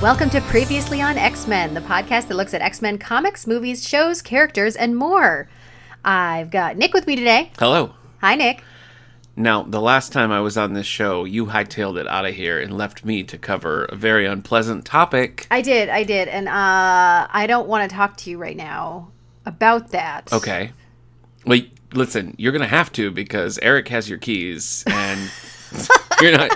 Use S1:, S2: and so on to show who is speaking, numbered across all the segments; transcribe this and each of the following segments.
S1: Welcome to Previously on X-Men, the podcast that looks at X-Men comics, movies, shows, characters, and more. I've got Nick with me today.
S2: Hello.
S1: Hi, Nick.
S2: Now, the last time I was on this show, you hightailed it out of here and left me to cover a very unpleasant topic.
S1: I did, and I don't want to talk to you right now about that.
S2: Okay. Well, listen, you're going to have to because Eric has your keys, and you're not...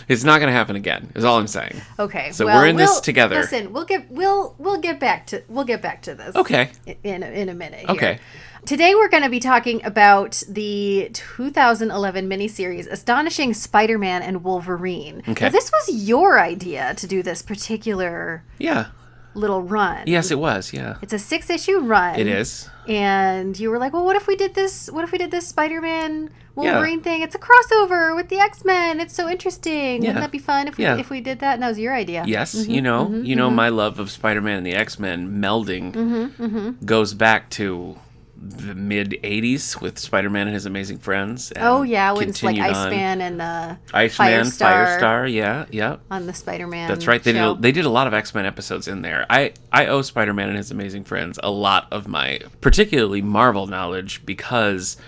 S2: It's not going to happen again. Is all I'm saying.
S1: Okay.
S2: So we're in this together.
S1: Listen, we'll get back to this.
S2: Okay.
S1: In a minute. Here.
S2: Okay.
S1: Today we're going to be talking about the 2011 miniseries Astonishing Spider-Man and Wolverine.
S2: Okay.
S1: Now, this was your idea to do this particular little run.
S2: Yes, it was. Yeah.
S1: It's a 6-issue run.
S2: It is.
S1: And you were like, well, what if we did this Spider-Man Wolverine thing? It's a crossover with the X-Men. It's so interesting. Wouldn't that be fun if we did that? And that was your idea.
S2: Yes. Mm-hmm, my love of Spider-Man and the X-Men melding goes back to the mid-'80s with Spider-Man and his amazing friends. And
S1: when it's like Iceman and
S2: Firestar. Yeah.
S1: On the Spider-Man
S2: That's right.
S1: show.
S2: They did a lot of X-Men episodes in there. I owe Spider-Man and his amazing friends a lot of my particularly Marvel knowledge because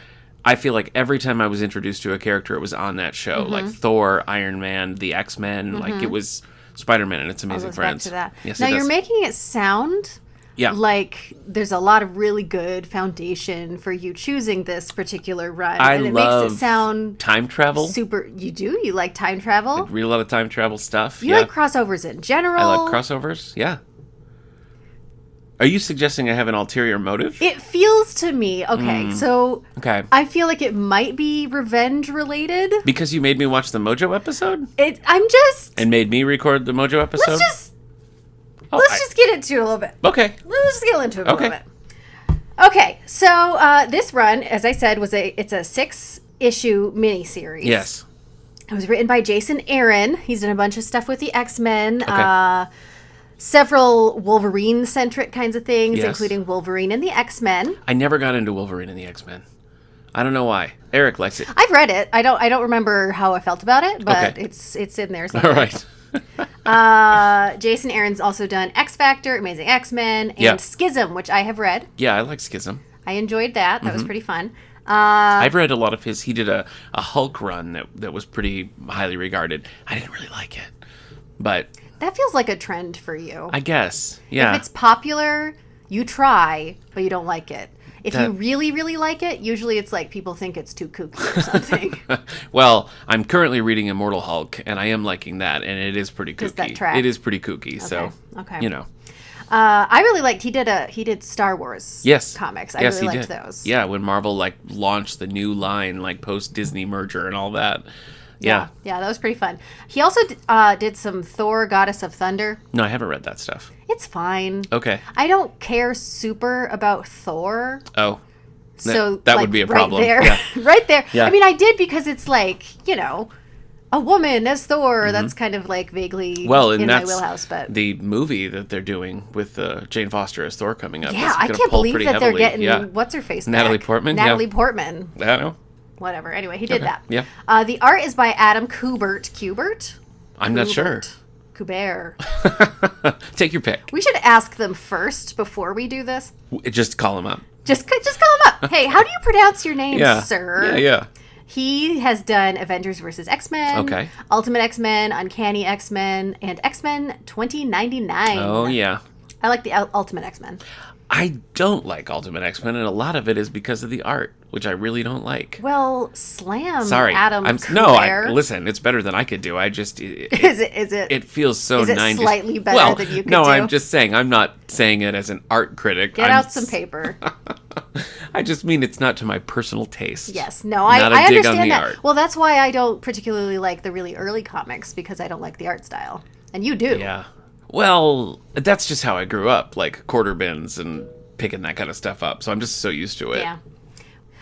S2: I feel like every time I was introduced to a character, it was on that show. Like Thor, Iron Man, the X-Men. Like it was Spider-Man and its amazing friends.
S1: Back to that.
S2: Yes,
S1: now you're making it sound like there's a lot of really good foundation for you choosing this particular run.
S2: And
S1: it
S2: love
S1: makes it sound
S2: time travel.
S1: Super. You do? You like time travel?
S2: I read a lot of time travel stuff.
S1: You like crossovers in general?
S2: I like crossovers, yeah. Are you suggesting I have an ulterior motive?
S1: It feels to me, okay. I feel like it might be revenge related.
S2: Because you made me watch the Mojo episode?
S1: And
S2: made me record the Mojo episode?
S1: Let's just get into it a little bit.
S2: Okay.
S1: Let's just get into it a little bit. Okay, so this run, as I said, it's a 6-issue miniseries.
S2: Yes.
S1: It was written by Jason Aaron. He's done a bunch of stuff with the X-Men.
S2: Okay.
S1: Several Wolverine-centric kinds of things, including Wolverine and the X-Men.
S2: I never got into Wolverine and the X-Men. I don't know why. Eric likes it.
S1: I've read it. I don't remember how I felt about it, but it's in there somewhere.
S2: All right.
S1: Jason Aaron's also done X Factor, Amazing X-Men, and Schism, which I have read.
S2: Yeah, I like Schism.
S1: I enjoyed that. That was pretty fun.
S2: I've read a lot of his. He did a Hulk run that was pretty highly regarded. I didn't really like it, but...
S1: That feels like a trend for you.
S2: I guess, yeah.
S1: If it's popular, you try, but you don't like it. If you really, really like it, usually it's like people think it's too kooky or something.
S2: Well, I'm currently reading Immortal Hulk, and I am liking that, and it is pretty kooky.
S1: Does that track?
S2: It is pretty kooky, so, you know.
S1: I really liked, he did Star Wars comics. I really liked those.
S2: Yeah, when Marvel, launched the new line, post-Disney merger and all that. Yeah,
S1: that was pretty fun. He also did some Thor, Goddess of Thunder.
S2: No, I haven't read that stuff.
S1: It's fine.
S2: Okay.
S1: I don't care super about Thor.
S2: Oh.
S1: So
S2: that would be a problem.
S1: Right there.
S2: Yeah.
S1: Right there.
S2: Yeah.
S1: I mean, I did because it's a woman as Thor. That's kind of vaguely in my wheelhouse. But
S2: the movie that they're doing with Jane Foster as Thor coming up.
S1: Yeah, I can't believe that they're getting what's her face.
S2: Natalie Portman.
S1: Natalie Portman.
S2: I don't know.
S1: Whatever. Anyway, he did that.
S2: Yeah.
S1: The art is by Adam Kubert.
S2: I'm not sure.
S1: Kubert.
S2: Take your pick.
S1: We should ask them first before we do this.
S2: Just call him up.
S1: Just call him up. Hey, how do you pronounce your name, sir?
S2: Yeah.
S1: He has done Avengers vs. X-Men, Ultimate X-Men, Uncanny X-Men, and X-Men 2099.
S2: Oh, yeah.
S1: I like the Ultimate X-Men.
S2: I don't like Ultimate X-Men, and a lot of it is because of the art, which I really don't like.
S1: Well, slam,
S2: Sorry.
S1: Adam.
S2: Listen, it's better than I could do. I just...
S1: Is it?
S2: It feels so 90s.
S1: Is it slightly better than you could do?
S2: No, I'm just saying. I'm not saying it as an art critic.
S1: Get out some paper.
S2: I just mean it's not to my personal taste.
S1: Yes. No, I understand that. Art. Well, that's why I don't particularly like the really early comics, because I don't like the art style. And you do.
S2: Yeah. Well, that's just how I grew up, quarter bins and picking that kind of stuff up. So I'm just so used to it.
S1: Yeah.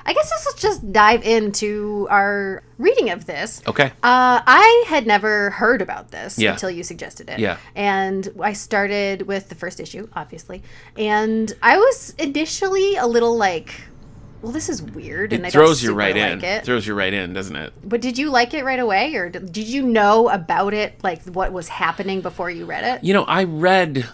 S1: I guess let's just dive into our reading of this.
S2: Okay.
S1: I had never heard about this until you suggested it.
S2: Yeah.
S1: And I started with the first issue, obviously. And I was initially a little well, this is weird,
S2: and I don't super like it. It throws you right in, doesn't it?
S1: But did you like it right away, or did you know about it, like what was happening before you read it?
S2: You know, I read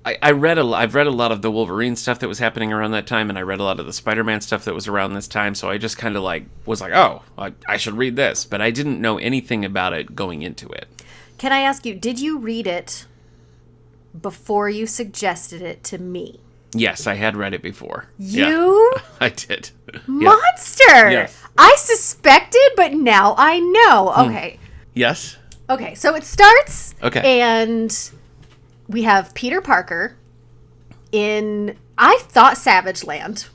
S2: I've read a lot of the Wolverine stuff that was happening around that time, and I read a lot of the Spider-Man stuff that was around this time, so I just kind of was like, oh, I should read this, but I didn't know anything about it going into it.
S1: Can I ask you, did you read it before you suggested it to me?
S2: Yes, I had read it before.
S1: You?
S2: Yeah, I did.
S1: Monster! Yes. I suspected, but now I know. Okay.
S2: Yes?
S1: Okay, so it starts,
S2: okay,
S1: and we have Peter Parker in, I thought Savage Land,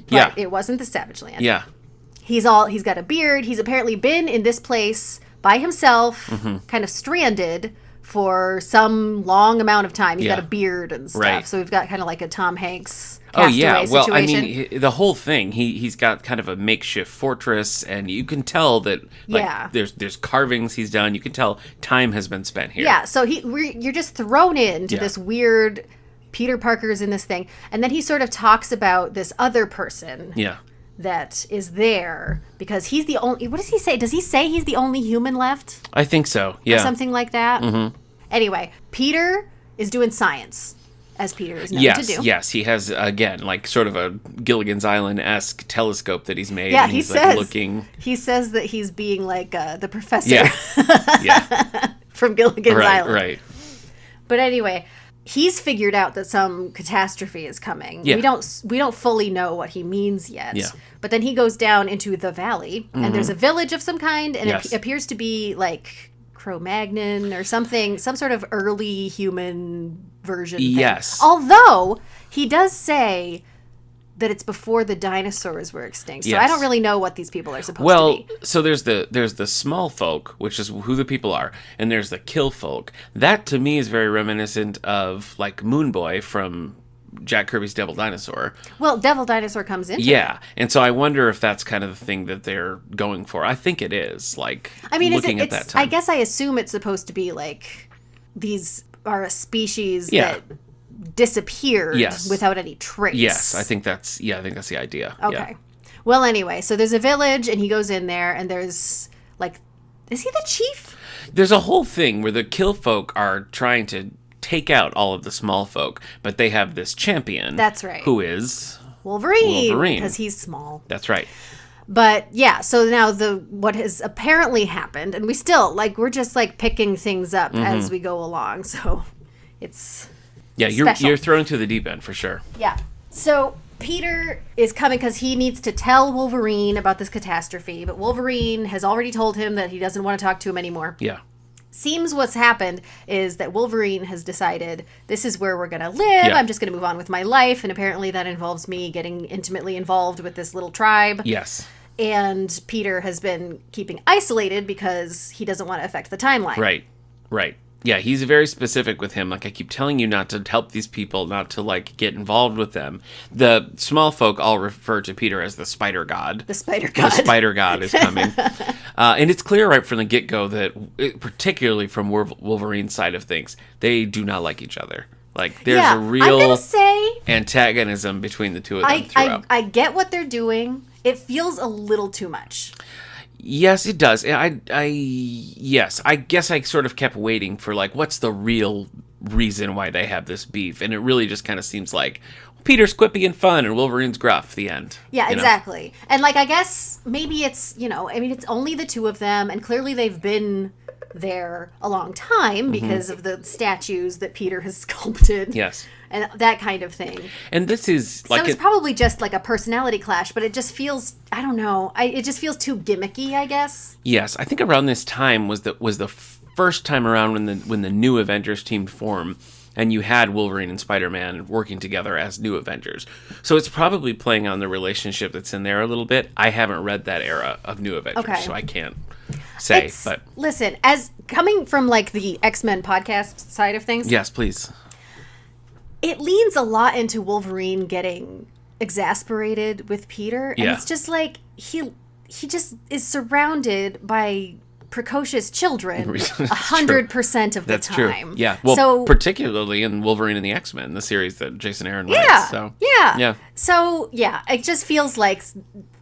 S1: but it wasn't the Savage Land.
S2: Yeah.
S1: He's got a beard. He's apparently been in this place by himself, kind of stranded for some long amount of time. He's got a beard and stuff. Right. So we've got kind of like a Tom Hanks castaway situation.
S2: Well, I mean, the whole thing, he's got kind of a makeshift fortress, and you can tell that there's carvings he's done. You can tell time has been spent here.
S1: Yeah, so you're just thrown into this weird Peter Parker's in this thing. And then he sort of talks about this other person.
S2: Yeah.
S1: That is there because he's the only. What does he say? Does he say he's the only human left?
S2: I think so. Yeah,
S1: or something like that. Mm-hmm. Anyway, Peter is doing science, as Peter is known to do.
S2: Yes, he has again sort of a Gilligan's Island-esque telescope that he's made.
S1: Yeah,
S2: and he's looking.
S1: He says that he's being like the professor. Yeah. From Gilligan's Island.
S2: Right.
S1: But anyway. He's figured out that some catastrophe is coming. Yeah. We don't fully know what he means yet.
S2: Yeah.
S1: But then he goes down into the valley, and there's a village of some kind, and it appears to be like Cro-Magnon or something, some sort of early human version thing.
S2: Yes.
S1: Although he does say that it's before the dinosaurs were extinct. So I don't really know what these people are supposed to be.
S2: Well, so there's the small folk, which is who the people are, and there's the kill folk. That to me is very reminiscent of like Moon Boy from Jack Kirby's Devil Dinosaur.
S1: Well, Devil Dinosaur comes into it.
S2: And so I wonder if that's kind of the thing that they're going for. I think it is. Looking at that time.
S1: I guess I assume it's supposed to be like these are a species that disappeared without any trace.
S2: Yes, I think that's the idea.
S1: Okay. Yeah. Well, anyway, so there's a village, and he goes in there, and there's is he the chief?
S2: There's a whole thing where the kill folk are trying to take out all of the small folk, but they have this champion.
S1: That's right.
S2: Who is
S1: Wolverine, because he's small.
S2: That's right.
S1: But yeah, so now what has apparently happened, and we still we're just picking things up as we go along. So it's
S2: you're thrown to the deep end for sure.
S1: Yeah. So Peter is coming because he needs to tell Wolverine about this catastrophe, but Wolverine has already told him that he doesn't want to talk to him anymore.
S2: Yeah.
S1: Seems what's happened is that Wolverine has decided this is where we're going to live. Yeah. I'm just going to move on with my life, and apparently that involves me getting intimately involved with this little tribe.
S2: Yes.
S1: And Peter has been keeping isolated because he doesn't want to affect the timeline.
S2: Right. Yeah, he's very specific with him. I keep telling you not to help these people, not to, get involved with them. The small folk all refer to Peter as the Spider God.
S1: The Spider God.
S2: The Spider God is coming. And it's clear right from the get-go particularly from Wolverine's side of things, they do not like each other. There's a real antagonism betwing the two of them throughout.
S1: I get what they're doing. It feels a little too much.
S2: Yes, it does. I guess I sort of kept waiting for what's the real reason why they have this beef, and it really just kind of seems like Peter's quippy and fun, and Wolverine's gruff. The end.
S1: Yeah, exactly. And I guess maybe it's it's only the two of them, and clearly they've been there a long time because of the statues that Peter has sculpted.
S2: Yes.
S1: And that kind of thing.
S2: And this is
S1: so it's probably just a personality clash, but it just feels, I don't know, it just feels too gimmicky, I guess.
S2: Yes, I think around this time was the first time around when the new Avengers team formed, and you had Wolverine and Spider-Man working together as new Avengers. So it's probably playing on the relationship that's in there a little bit. I haven't read that era of new Avengers, so I can't say. But
S1: listen, as coming from the X-Men podcast side of things.
S2: Yes, please.
S1: It leans a lot into Wolverine getting exasperated with Peter. And it's just he just is surrounded by precocious children 100% of the
S2: That's
S1: time.
S2: True. Yeah. Well, so, particularly in Wolverine and the X-Men, the series that Jason Aaron writes.
S1: Yeah.
S2: So,
S1: yeah. So, yeah, it just feels like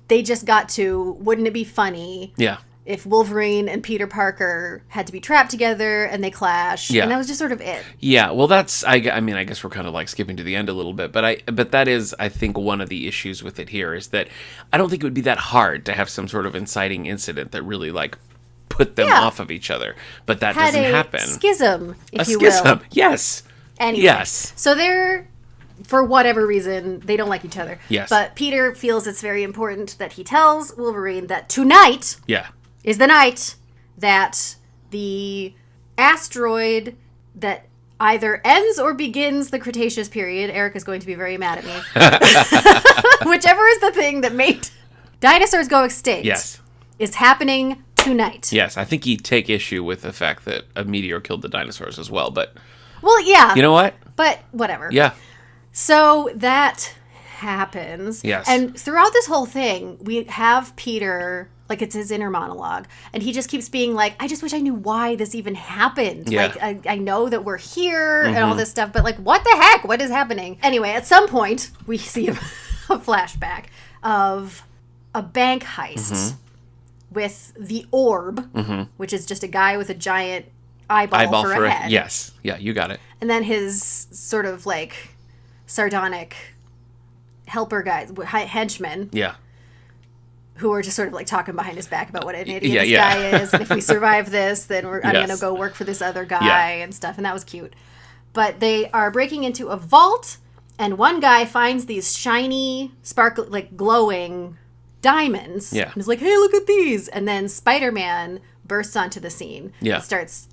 S1: they just got to, wouldn't it be funny?
S2: Yeah.
S1: If Wolverine and Peter Parker had to be trapped together and they clash. Yeah. And that was just sort of it.
S2: Yeah. Well, that's, I mean, I guess we're kind of like skipping to the end a little bit, but that is, I think, one of the issues with it here is that I don't think it would be that hard to have some sort of inciting incident that really like put them off of each other. But that doesn't happen.
S1: Schism, if you
S2: will.
S1: Yes.
S2: Anyway. Yes.
S1: So they're, for whatever reason, they don't like each other.
S2: Yes.
S1: But Peter feels it's very important that he tells Wolverine that tonight is the night that the asteroid that either ends or begins the Cretaceous period. Eric is going to be very mad at me. Whichever is the thing that made dinosaurs go extinct is happening tonight.
S2: Yes, I think he'd take issue with the fact that a meteor killed the dinosaurs as well, but...
S1: Well, yeah.
S2: You know what?
S1: But whatever.
S2: Yeah.
S1: So that happens.
S2: Yes.
S1: And throughout this whole thing, we have Peter... Like, it's his inner monologue. And he just keeps being like, I just wish I knew why this even happened.
S2: Yeah.
S1: Like, I know that we're here and all this stuff, but, like, what the heck? What is happening? Anyway, at some point, we see a flashback of a bank heist with the Orb, which is just a guy with a giant eyeball for a head.
S2: Yes. Yeah, you got it.
S1: And then his sort of, like, sardonic helper guys, henchmen.
S2: Yeah.
S1: Who are just sort of like talking behind his back about what an idiot this guy is. And if we survive this, then I'm going to go work for this other guy and stuff. And that was cute. But they are breaking into a vault, and one guy finds these shiny, sparkly, like glowing diamonds.
S2: Yeah.
S1: And he's like, hey, look at these. And then Spider-Man bursts onto the scene.
S2: Yeah.
S1: And starts,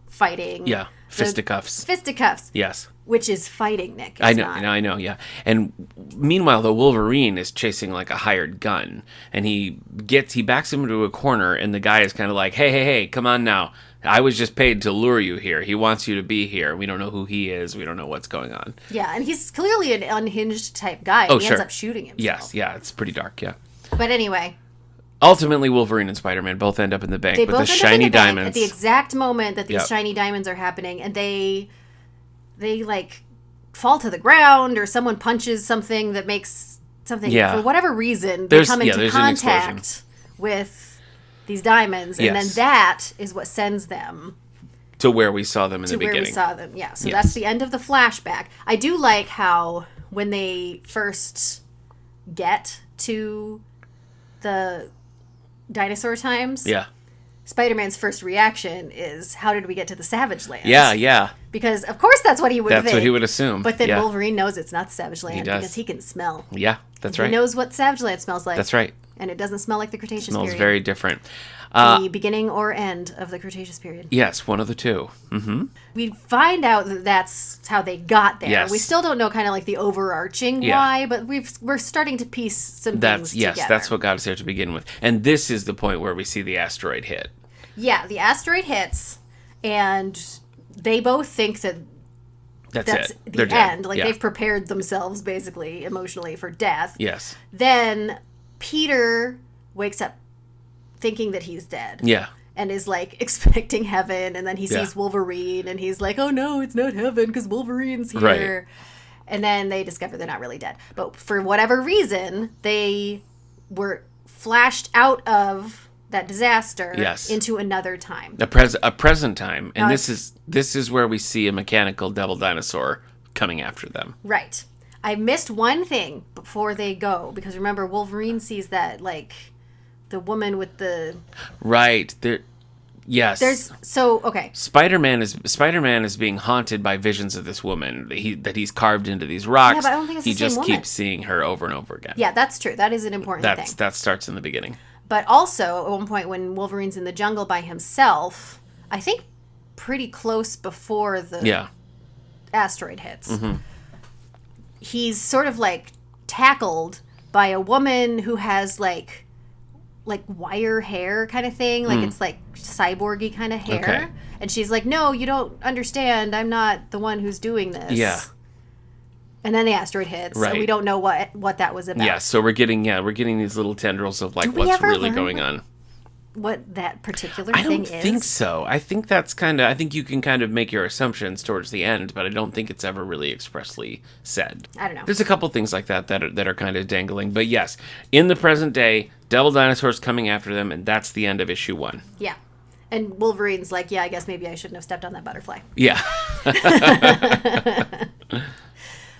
S1: fighting.
S2: Yeah. Fisticuffs.
S1: Fisticuffs.
S2: Yes.
S1: Which is fighting, Nick.
S2: I know, yeah. And meanwhile, the Wolverine is chasing like a hired gun, and he backs him into a corner, and the guy is kind of like, hey, come on now. I was just paid to lure you here. He wants you to be here. We don't know who he is. We don't know what's going on.
S1: Yeah, and he's clearly an unhinged type guy. He ends up shooting himself.
S2: Yes, yeah, it's pretty dark, yeah.
S1: But anyway...
S2: Ultimately, Wolverine and Spider-Man both end up in the bank with the shiny diamonds.
S1: At the exact moment that these shiny diamonds are happening, and they like fall to the ground, or someone punches something that makes something for whatever reason they come into contact with these diamonds, and then that is what sends them
S2: to where we saw them in the beginning.
S1: To where we saw them, yeah. So that's the end of the flashback. I do like how when they first get to the dinosaur times.
S2: Yeah.
S1: Spider-Man's first reaction is, how did we get to the Savage Land?
S2: Yeah.
S1: Because, of course, that's what he would think.
S2: That's what he would assume.
S1: But then Wolverine knows it's not the Savage Land because he can smell.
S2: Yeah, that's right.
S1: He knows what Savage Land smells like.
S2: That's right.
S1: And it doesn't smell like the Cretaceous period.
S2: It smells very different.
S1: The beginning or end of the Cretaceous period.
S2: Yes, one of the two. Mm-hmm.
S1: We find out that that's how they got there.
S2: Yes.
S1: We still don't know kind of like the overarching why, but we're starting to piece some things together.
S2: Yes, that's what got us there to begin with. And this is the point where we see the asteroid hit.
S1: Yeah, the asteroid hits, and they both think that that's the end. Like, they've prepared themselves, basically, emotionally, for death.
S2: Yes.
S1: Then Peter wakes up thinking that he's dead.
S2: Yeah.
S1: And is, like, expecting heaven, and then he sees Wolverine, and he's like, oh, no, it's not heaven, because Wolverine's here. Right. And then they discover they're not really dead. But for whatever reason, they were flashed out of that disaster into another time.
S2: A present time. And this is where we see a mechanical devil dinosaur coming after them.
S1: Right. I missed one thing before they go, because remember, Wolverine sees that, like, the woman with the...
S2: Right. Yes.
S1: Okay.
S2: Spider-Man is being haunted by visions of this woman that he's carved into these rocks.
S1: Yeah, but I don't think it's the same woman.
S2: He just keeps seeing her over and over again.
S1: Yeah, that's true. That is an important thing.
S2: That starts in the beginning.
S1: But also, at one point when Wolverine's in the jungle by himself, I think pretty close before the asteroid hits, he's sort of, like, tackled by a woman who has, like wire hair kind of thing. Like, it's, like, cyborgy kind of hair. Okay. And she's like, no, you don't understand. I'm not the one who's doing this.
S2: Yeah.
S1: And then the asteroid hits, so we don't know what that was about.
S2: Yeah, so we're getting these little tendrils of, like, what's really going on.
S1: what that particular
S2: I
S1: thing
S2: don't
S1: is?
S2: think so. I think that's I think you can kind of make your assumptions towards the end, but I don't think it's ever really expressly said.
S1: I don't know.
S2: There's a couple things like that are kind of dangling. But yes, in the present day, devil dinosaurs coming after them, and that's the end of issue 1.
S1: Yeah. And Wolverine's like, yeah, I guess maybe I shouldn't have stepped on that butterfly.
S2: Yeah.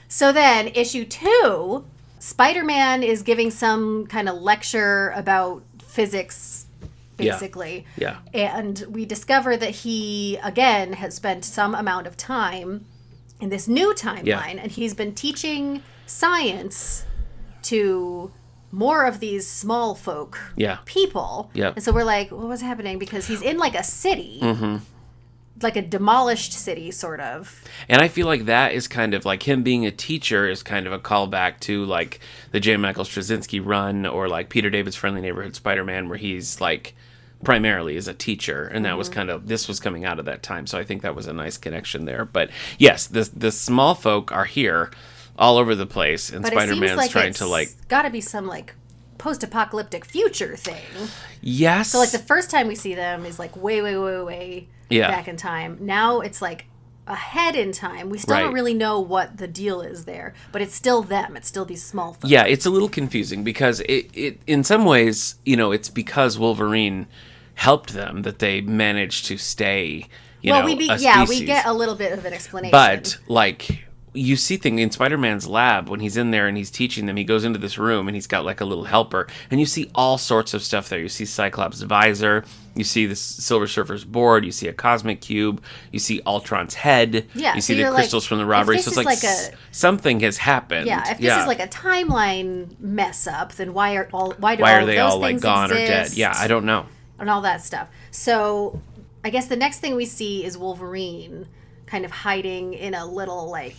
S1: So then, issue 2, Spider-Man is giving some kind of lecture about physics, basically.
S2: Yeah.
S1: And we discover that he, again, has spent some amount of time in this new timeline, and he's been teaching science to more of these small folk people.
S2: Yeah.
S1: And so we're like, what was happening? Because he's in like a city, like a demolished city, sort of.
S2: And I feel like that is kind of like him being a teacher is kind of a callback to like the J. Michael Straczynski run or like Peter David's Friendly Neighborhood Spider-Man, where he's like primarily is a teacher, and that was kind of, this was coming out of that time. So I think that was a nice connection there. But yes, the small folk are here all over the place, and Spider-Man's trying to like...
S1: got to be some like post-apocalyptic future thing.
S2: Yes.
S1: So like the first time we see them is like way back in time. Now it's like ahead in time. We still don't really know what the deal is there, but it's still them. It's still these small folk.
S2: Yeah, it's a little confusing because it in some ways, you know, it's because Wolverine helped them that they managed to stay, you know, a species.
S1: We get a little bit of an explanation.
S2: But like, you see things in Spider-Man's lab when he's in there and he's teaching them. He goes into this room and he's got like a little helper, and you see all sorts of stuff there. You see Cyclops' visor, you see the Silver Surfer's board, you see a cosmic cube, you see Ultron's head, you see the crystals from the robbery. So it's like something has happened.
S1: Yeah, if this is like a timeline mess up, then why are they
S2: all
S1: those
S2: like gone
S1: exist?
S2: or dead? Yeah, I don't know.
S1: And all that stuff. So I guess the next thing we see is Wolverine kind of hiding in a little like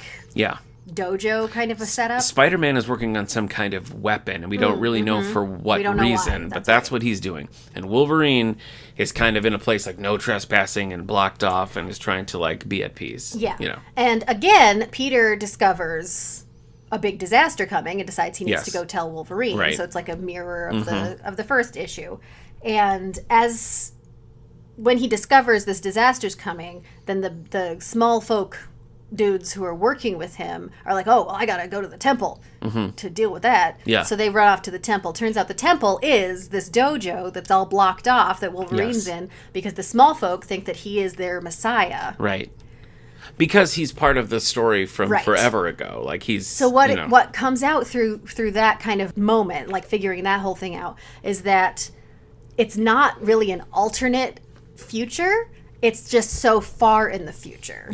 S1: dojo kind of a setup.
S2: Spider-Man is working on some kind of weapon, and we don't really know for what reason, but that's what he's doing. And Wolverine is kind of in a place like no trespassing and blocked off, and is trying to like be at peace.
S1: Yeah.
S2: You know.
S1: And again, Peter discovers a big disaster coming and decides he needs to go tell Wolverine.
S2: Right.
S1: So it's like a mirror of the first issue. And when he discovers this disaster's coming, then the small folk dudes who are working with him are like, oh, well, I gotta go to the temple to deal with that.
S2: Yeah.
S1: So they run off to the temple. Turns out the temple is this dojo that's all blocked off that Wolverine's in, because the small folk think that he is their messiah.
S2: Right. Because he's part of the story from forever ago. Like he's...
S1: So what comes out through that kind of moment, like figuring that whole thing out, is that it's not really an alternate future. It's just so far in the future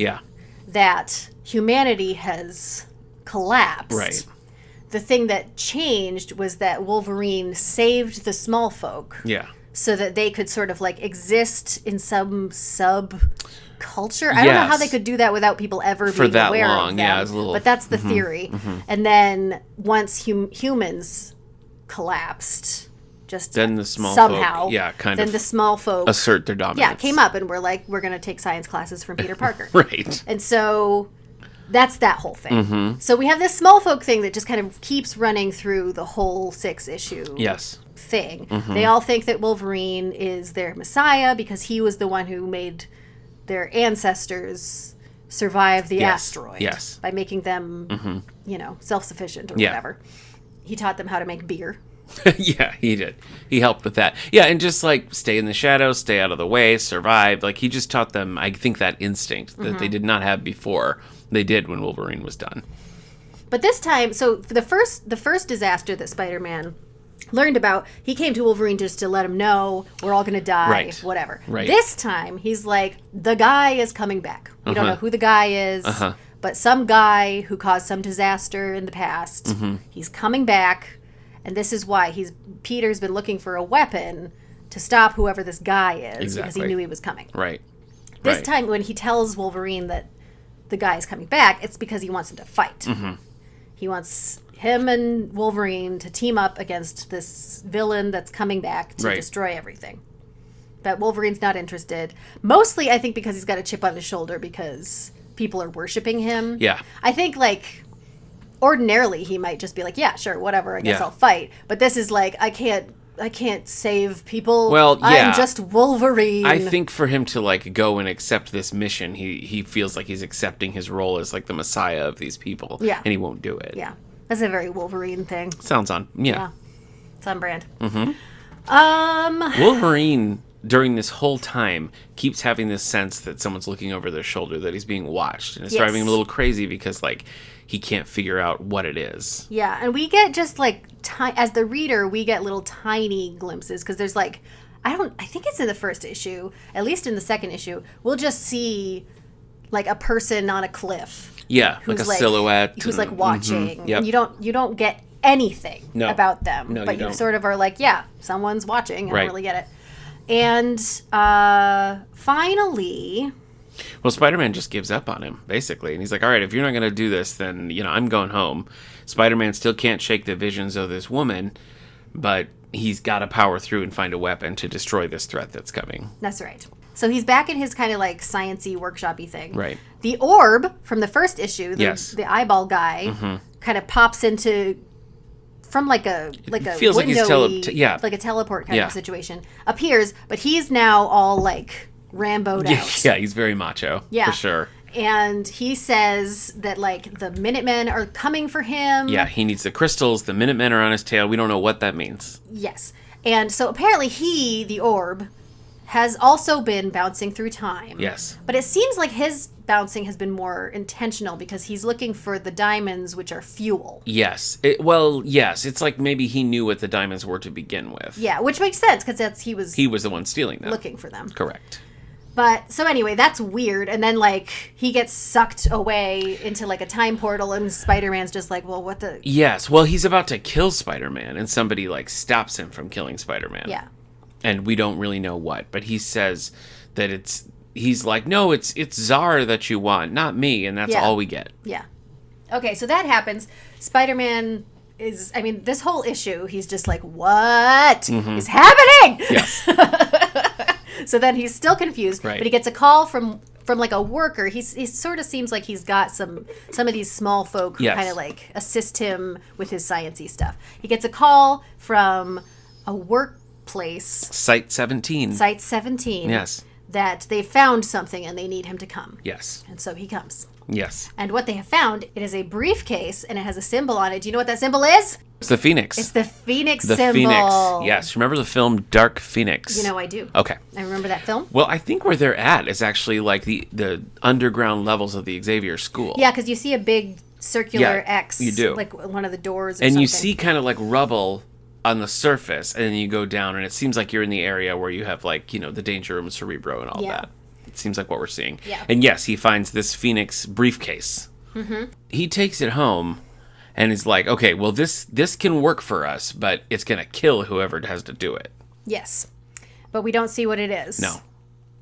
S1: that humanity has collapsed. Right. The thing that changed was that Wolverine saved the small folk. Yeah. So that they could sort of like exist in some subculture. I don't know how they could do that without people ever being aware of them. Yeah, but that's the theory. And then once humans collapsed, then the small somehow, folk, then the small folk
S2: assert their dominance.
S1: Yeah, came up and were like, we're going to take science classes from Peter Parker.
S2: Right.
S1: And so that's that whole thing. So we have this small folk thing that just kind of keeps running through the whole 6-issue thing. They all think that Wolverine is their messiah because he was the one who made their ancestors survive the asteroid by making them, self-sufficient or whatever. He taught them how to make beer.
S2: Yeah, he did. He helped with that. Yeah, and just like stay in the shadows, stay out of the way, survive. Like he just taught them, I think, that instinct that they did not have before. They did when Wolverine was done.
S1: But this time, so for the first disaster that Spider-Man learned about, he came to Wolverine just to let him know we're all going to die, whatever. Right. This time, he's like, the guy is coming back. We don't know who the guy is, but some guy who caused some disaster in the past, he's coming back. And this is why Peter's been looking for a weapon to stop whoever this guy is because he knew he was coming.
S2: Right.
S1: This time when he tells Wolverine that the guy is coming back, it's because he wants him to fight. He wants him and Wolverine to team up against this villain that's coming back to destroy everything. But Wolverine's not interested. Mostly, I think, because he's got a chip on his shoulder because people are worshiping him. Yeah. I think, like... ordinarily, he might just be like, yeah, sure, whatever, I guess I'll fight. But this is like, I can't I can't save people.
S2: Well, yeah.
S1: I'm just Wolverine.
S2: I think for him to, like, go and accept this mission, he feels like he's accepting his role as, like, the messiah of these people.
S1: Yeah.
S2: And he won't do it.
S1: Yeah. That's a very Wolverine thing.
S2: Sounds on. Yeah.
S1: It's on brand.
S2: Wolverine, during this whole time, keeps having this sense that someone's looking over their shoulder, that he's being watched. And it's driving him a little crazy because, like, he can't figure out what it is.
S1: Yeah, and we get just, like, as the reader, we get little tiny glimpses, because there's, like, I think it's in the first issue, at least in the second issue, we'll just see, like, a person on a cliff.
S2: Yeah, like a silhouette.
S1: Who's, like, watching.
S2: Mm-hmm, yep.
S1: And you don't get anything about them.
S2: No,
S1: but
S2: you
S1: you sort of are like, yeah, someone's watching. I don't really get it. And finally...
S2: Well, Spider-Man just gives up on him, basically. And he's like, all right, if you're not going to do this, then, I'm going home. Spider-Man still can't shake the visions of this woman, but he's got to power through and find a weapon to destroy this threat that's coming.
S1: That's right. So he's back in his kind of, like, science-y, workshop-y thing.
S2: Right.
S1: The orb from the first issue, the eyeball guy, kind of pops into... From like a
S2: feels like he's
S1: like a teleport kind of situation, appears, but he's now all like Rambo'd out.
S2: Yeah, he's very macho. Yeah, for sure.
S1: And he says that like the Minutemen are coming for him.
S2: Yeah, he needs the crystals. The Minutemen are on his tail. We don't know what that means.
S1: Yes, and so apparently the orb, has also been bouncing through time.
S2: Yes.
S1: But it seems like his bouncing has been more intentional because he's looking for the diamonds, which are fuel.
S2: Yes. Yes. It's like maybe he knew what the diamonds were to begin with.
S1: Yeah, which makes sense because he was
S2: the one stealing them.
S1: Looking for them.
S2: Correct.
S1: But, so anyway, that's weird. And then, like, he gets sucked away into, like, a time portal, and Spider-Man's just like, well, what the...
S2: Yes. Well, he's about to kill Spider-Man, and somebody, like, stops him from killing Spider-Man.
S1: Yeah.
S2: And we don't really know what, but he says that he's like, no, it's Czar that you want, not me, and that's all we get.
S1: Yeah. Okay, so that happens. Spider-Man is, this whole issue, he's just like, what is happening?
S2: Yes.
S1: So then he's still confused, but he gets a call from like a worker. He sort of seems like he's got some of these small folk who kind of like assist him with his sciencey stuff. He gets a call from a workplace.
S2: Site 17.
S1: Site 17.
S2: Yes.
S1: That they found something and they need him to come.
S2: Yes.
S1: And so he comes.
S2: Yes.
S1: And what they have found, it is a briefcase and it has a symbol on it. Do you know what that symbol is?
S2: It's the Phoenix.
S1: It's the Phoenix
S2: symbol. The Phoenix. Yes. Remember the film Dark Phoenix?
S1: You know I do.
S2: Okay.
S1: I remember that film.
S2: Well, I think where they're at is actually like the underground levels of the Xavier School.
S1: Yeah, because you see a big circular X.
S2: You do.
S1: Like one of the doors
S2: or
S1: something.
S2: And you see kind of like rubble on the surface, and then you go down, and it seems like you're in the area where you have, like, the Danger Room, Cerebro, and all that. It seems like what we're seeing.
S1: Yeah.
S2: And yes, he finds this Phoenix briefcase. Mm-hmm. He takes it home, and is like, okay, well, this can work for us, but it's going to kill whoever has to do it.
S1: Yes. But we don't see what it is.
S2: No.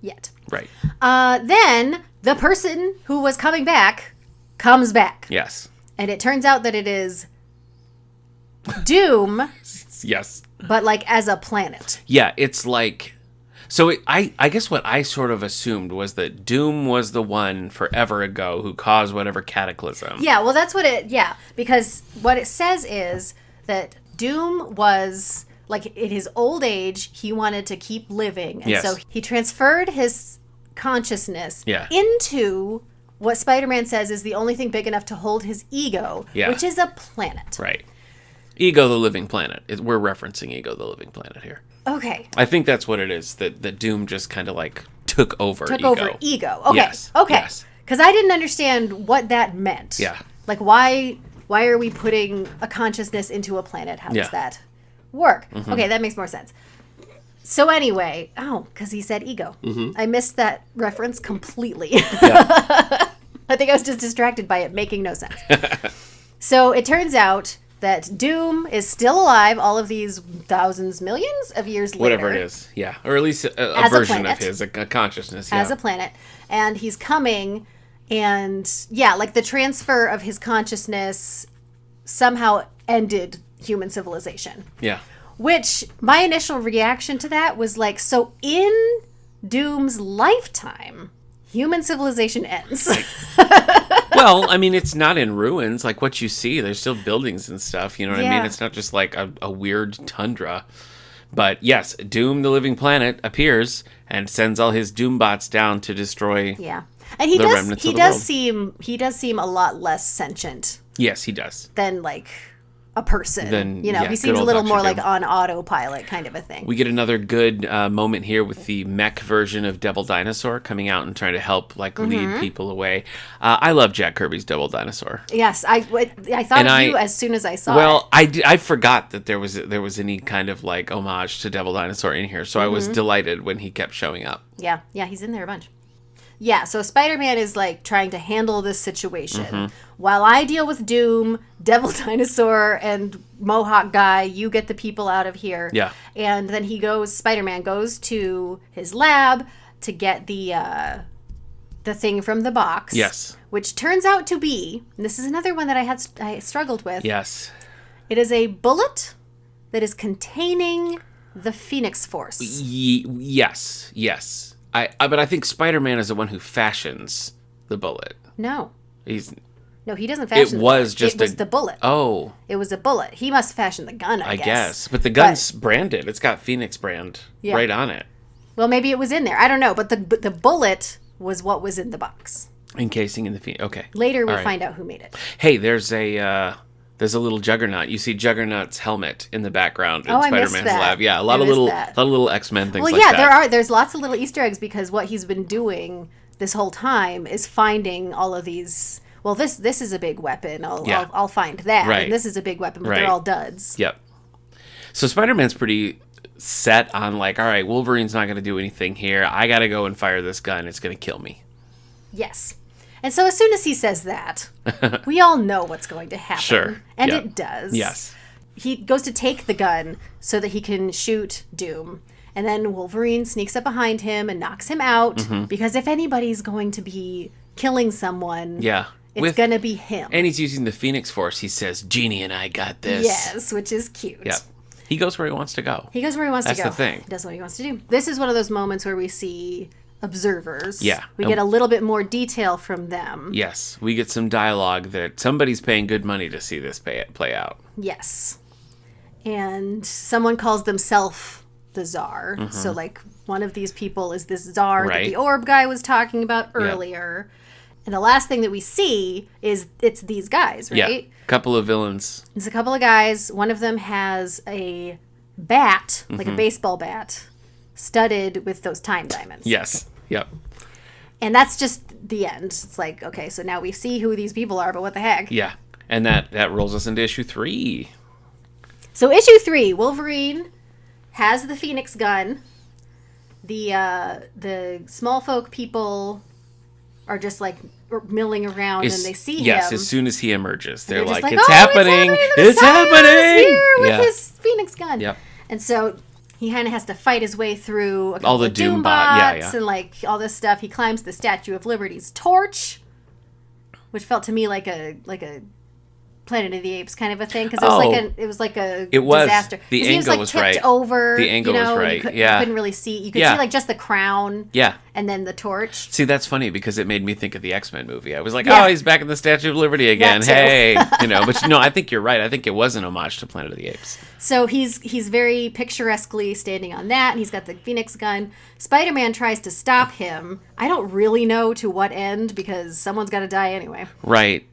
S1: Yet.
S2: Right.
S1: Then, the person who was coming back comes back.
S2: Yes.
S1: And it turns out that it is Doom.
S2: Yes.
S1: But, like, as a planet.
S2: Yeah, it's like... So I guess what I sort of assumed was that Doom was the one forever ago who caused whatever cataclysm.
S1: Yeah, well, that's what it... Yeah, because what it says is that Doom was... Like, in his old age, he wanted to keep living. And so he transferred his consciousness into what Spider-Man says is the only thing big enough to hold his ego, which is a planet.
S2: Right. Ego the Living Planet. We're referencing Ego the Living Planet here.
S1: Okay.
S2: I think that's what it is, that Doom just kind of like took over Ego.
S1: Took over Ego. Okay.
S2: Yes.
S1: Okay.
S2: Yes.
S1: Because I didn't understand what that meant.
S2: Yeah.
S1: Like, why are we putting a consciousness into a planet? How does that work? Mm-hmm. Okay, that makes more sense. So anyway, because he said ego. Mm-hmm. I missed that reference completely. Yeah. I think I was just distracted by it making no sense. So it turns out that Doom is still alive all of these thousands, millions of years later.
S2: Whatever it is, yeah. Or at least a version of his, a consciousness,
S1: As a planet. And he's coming, and like the transfer of his consciousness somehow ended human civilization.
S2: Yeah.
S1: Which, my initial reaction to that was like, so in Doom's lifetime, human civilization ends.
S2: Well, it's not in ruins. Like what you see, there's still buildings and stuff. You know what I mean? It's not just like a weird tundra. But yes, Doom, the living planet, appears and sends all his Doombots down to destroy.
S1: Yeah, and he does seem a lot less sentient.
S2: Yes, he does.
S1: Than like a person.
S2: Then
S1: he seems a little more like on autopilot kind of a thing.
S2: We get another good moment here with the mech version of Devil Dinosaur coming out and trying to help lead people away. I love Jack Kirby's Devil Dinosaur.
S1: Yes, I thought of you as soon as I saw it.
S2: Well, I forgot that there was any kind of like homage to Devil Dinosaur in here, so I was delighted when he kept showing up.
S1: Yeah, he's in there a bunch. Yeah, so Spider-Man is like trying to handle this situation. While I deal with Doom, Devil Dinosaur, and Mohawk Guy, you get the people out of here.
S2: Yeah.
S1: And then Spider-Man goes to his lab to get the thing from the box.
S2: Yes.
S1: Which turns out to be, and this is another one that I struggled with.
S2: Yes.
S1: It is a bullet that is containing the Phoenix Force.
S2: Yes. But I think Spider-Man is the one who fashions the bullet.
S1: No. No, he doesn't
S2: It
S1: fashion
S2: was
S1: the bullet.
S2: Oh.
S1: It was a bullet. He must fashion the gun, I guess.
S2: But the gun's branded. It's got Phoenix brand right on it.
S1: Well, maybe it was in there. I don't know. But the bullet was what was in the box.
S2: Encasing in the Phoenix. Okay.
S1: Later we'll find out who made it.
S2: Hey, there's a little Juggernaut. You see Juggernaut's helmet in the background in Spider-Man's lab. Yeah, a lot of little X-Men things like that.
S1: Well, there's lots of little Easter eggs because what he's been doing this whole time is finding all of these. Well, this is a big weapon. I'll find that.
S2: Right.
S1: And this is a big weapon, but they're all duds.
S2: Yep. So Spider-Man's pretty set on all right, Wolverine's not going to do anything here. I got to go and fire this gun. It's going to kill me.
S1: Yes. And so as soon as he says that, we all know what's going to happen.
S2: Sure.
S1: And it does.
S2: Yes.
S1: He goes to take the gun so that he can shoot Doom. And then Wolverine sneaks up behind him and knocks him out. Because if anybody's going to be killing someone, it's going to be him.
S2: And he's using the Phoenix Force. He says, Jeannie and I got this.
S1: Yes, which is cute.
S2: Yep. He goes where he wants to go.
S1: That's
S2: the thing.
S1: He does what he wants to do. This is one of those moments where we see observers.
S2: Yeah.
S1: We get a little bit more detail from them.
S2: Yes. We get some dialogue that somebody's paying good money to see this play out.
S1: Yes. And someone calls themselves the Tsar. So, one of these people is this Tsar that the orb guy was talking about earlier. Yep. And the last thing that we see is it's these guys, right?
S2: Yeah. Couple of villains.
S1: It's a couple of guys. One of them has a bat, like a baseball bat, studded with those time diamonds.
S2: Yes. Yep.
S1: And that's just the end. It's like, okay, so now we see who these people are, but what the heck?
S2: Yeah. And that rolls us into issue 3.
S1: So issue 3, Wolverine has the Phoenix gun. The small folk people are just milling around and they see him.
S2: Yes, as soon as he emerges. They're like,
S1: it's
S2: it's happening! It's happening!
S1: Here with his Phoenix gun.
S2: Yep.
S1: And so he kind of has to fight his way through
S2: all the
S1: Doombots and all this stuff. He climbs the Statue of Liberty's torch, which felt to me like a Planet of the Apes kind of a thing because it was like a disaster.
S2: The angle was right.
S1: Tipped over.
S2: The angle was right.
S1: You couldn't really see. You could see just the crown.
S2: Yeah.
S1: And then the torch.
S2: See, that's funny because it made me think of the X-Men movie. I was like, oh, he's back at the Statue of Liberty again. Hey, But no, I think you're right. I think it was an homage to Planet of the Apes.
S1: So he's very picturesquely standing on that, and he's got the Phoenix gun. Spider-Man tries to stop him. I don't really know to what end because someone's got to die anyway.
S2: Right.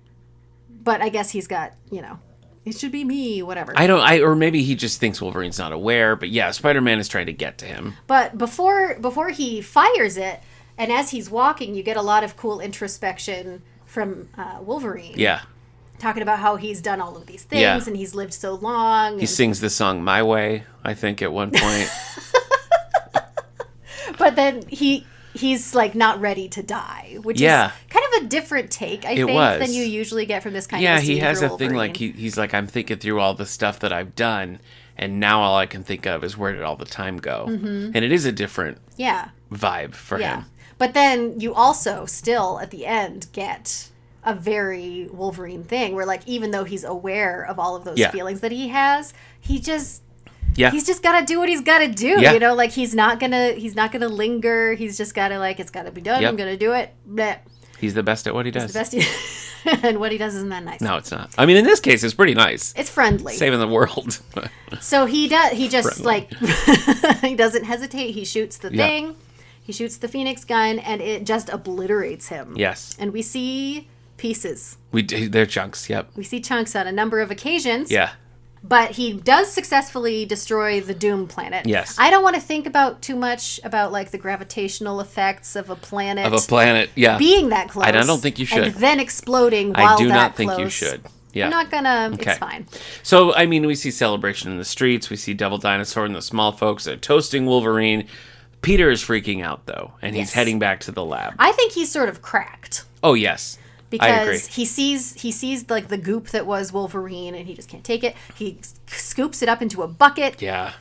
S1: But I guess he's got, it should be me, whatever.
S2: Or maybe he just thinks Wolverine's not aware, but yeah, Spider-Man is trying to get to him.
S1: But before he fires it, and as he's walking, you get a lot of cool introspection from Wolverine.
S2: Yeah.
S1: Talking about how he's done all of these things, and he's lived so long.
S2: He sings the song My Way, I think, at one point.
S1: But then he's not ready to die, which is kind of a different take, I think, than you usually get from this kind of
S2: he has a thing he's like, I'm thinking through all the stuff that I've done, and now all I can think of is where did all the time go? And it is a different vibe for him.
S1: But then you also still, at the end, get a very Wolverine thing where, even though he's aware of all of those feelings that he has, he's just got to do what he's got to do. He's not gonna linger. He's just got to it's got to be done. I'm gonna do it. Bleh.
S2: He's the best at what he does.
S1: He's the best, and what he does isn't that nice.
S2: No, it's not. I mean, in this case, it's pretty nice.
S1: It's friendly.
S2: Saving the world.
S1: So he just
S2: friendly.
S1: he doesn't hesitate. He shoots the thing. He shoots the Phoenix gun, and it just obliterates him.
S2: Yes.
S1: And we see pieces.
S2: They're chunks, yep.
S1: We see chunks on a number of occasions.
S2: Yeah.
S1: But he does successfully destroy the Doom planet.
S2: Yes.
S1: I don't want to think about too much about like the gravitational effects of a planet.
S2: Yeah.
S1: Being that close.
S2: I don't think you should.
S1: And then exploding while
S2: I do
S1: that
S2: not think
S1: close.
S2: you should. Yeah.
S1: I'm not gonna.
S2: Okay.
S1: It's fine.
S2: So, I mean, we see celebration in the streets. We see Devil Dinosaur and the small folks. They're toasting Wolverine. Peter is freaking out, though, and he's heading back to the lab.
S1: I think he's sort of cracked.
S2: Oh, yes. I agree.
S1: Because he sees like the goop that was Wolverine, and he just can't take it. He scoops it up into a bucket.
S2: Yeah.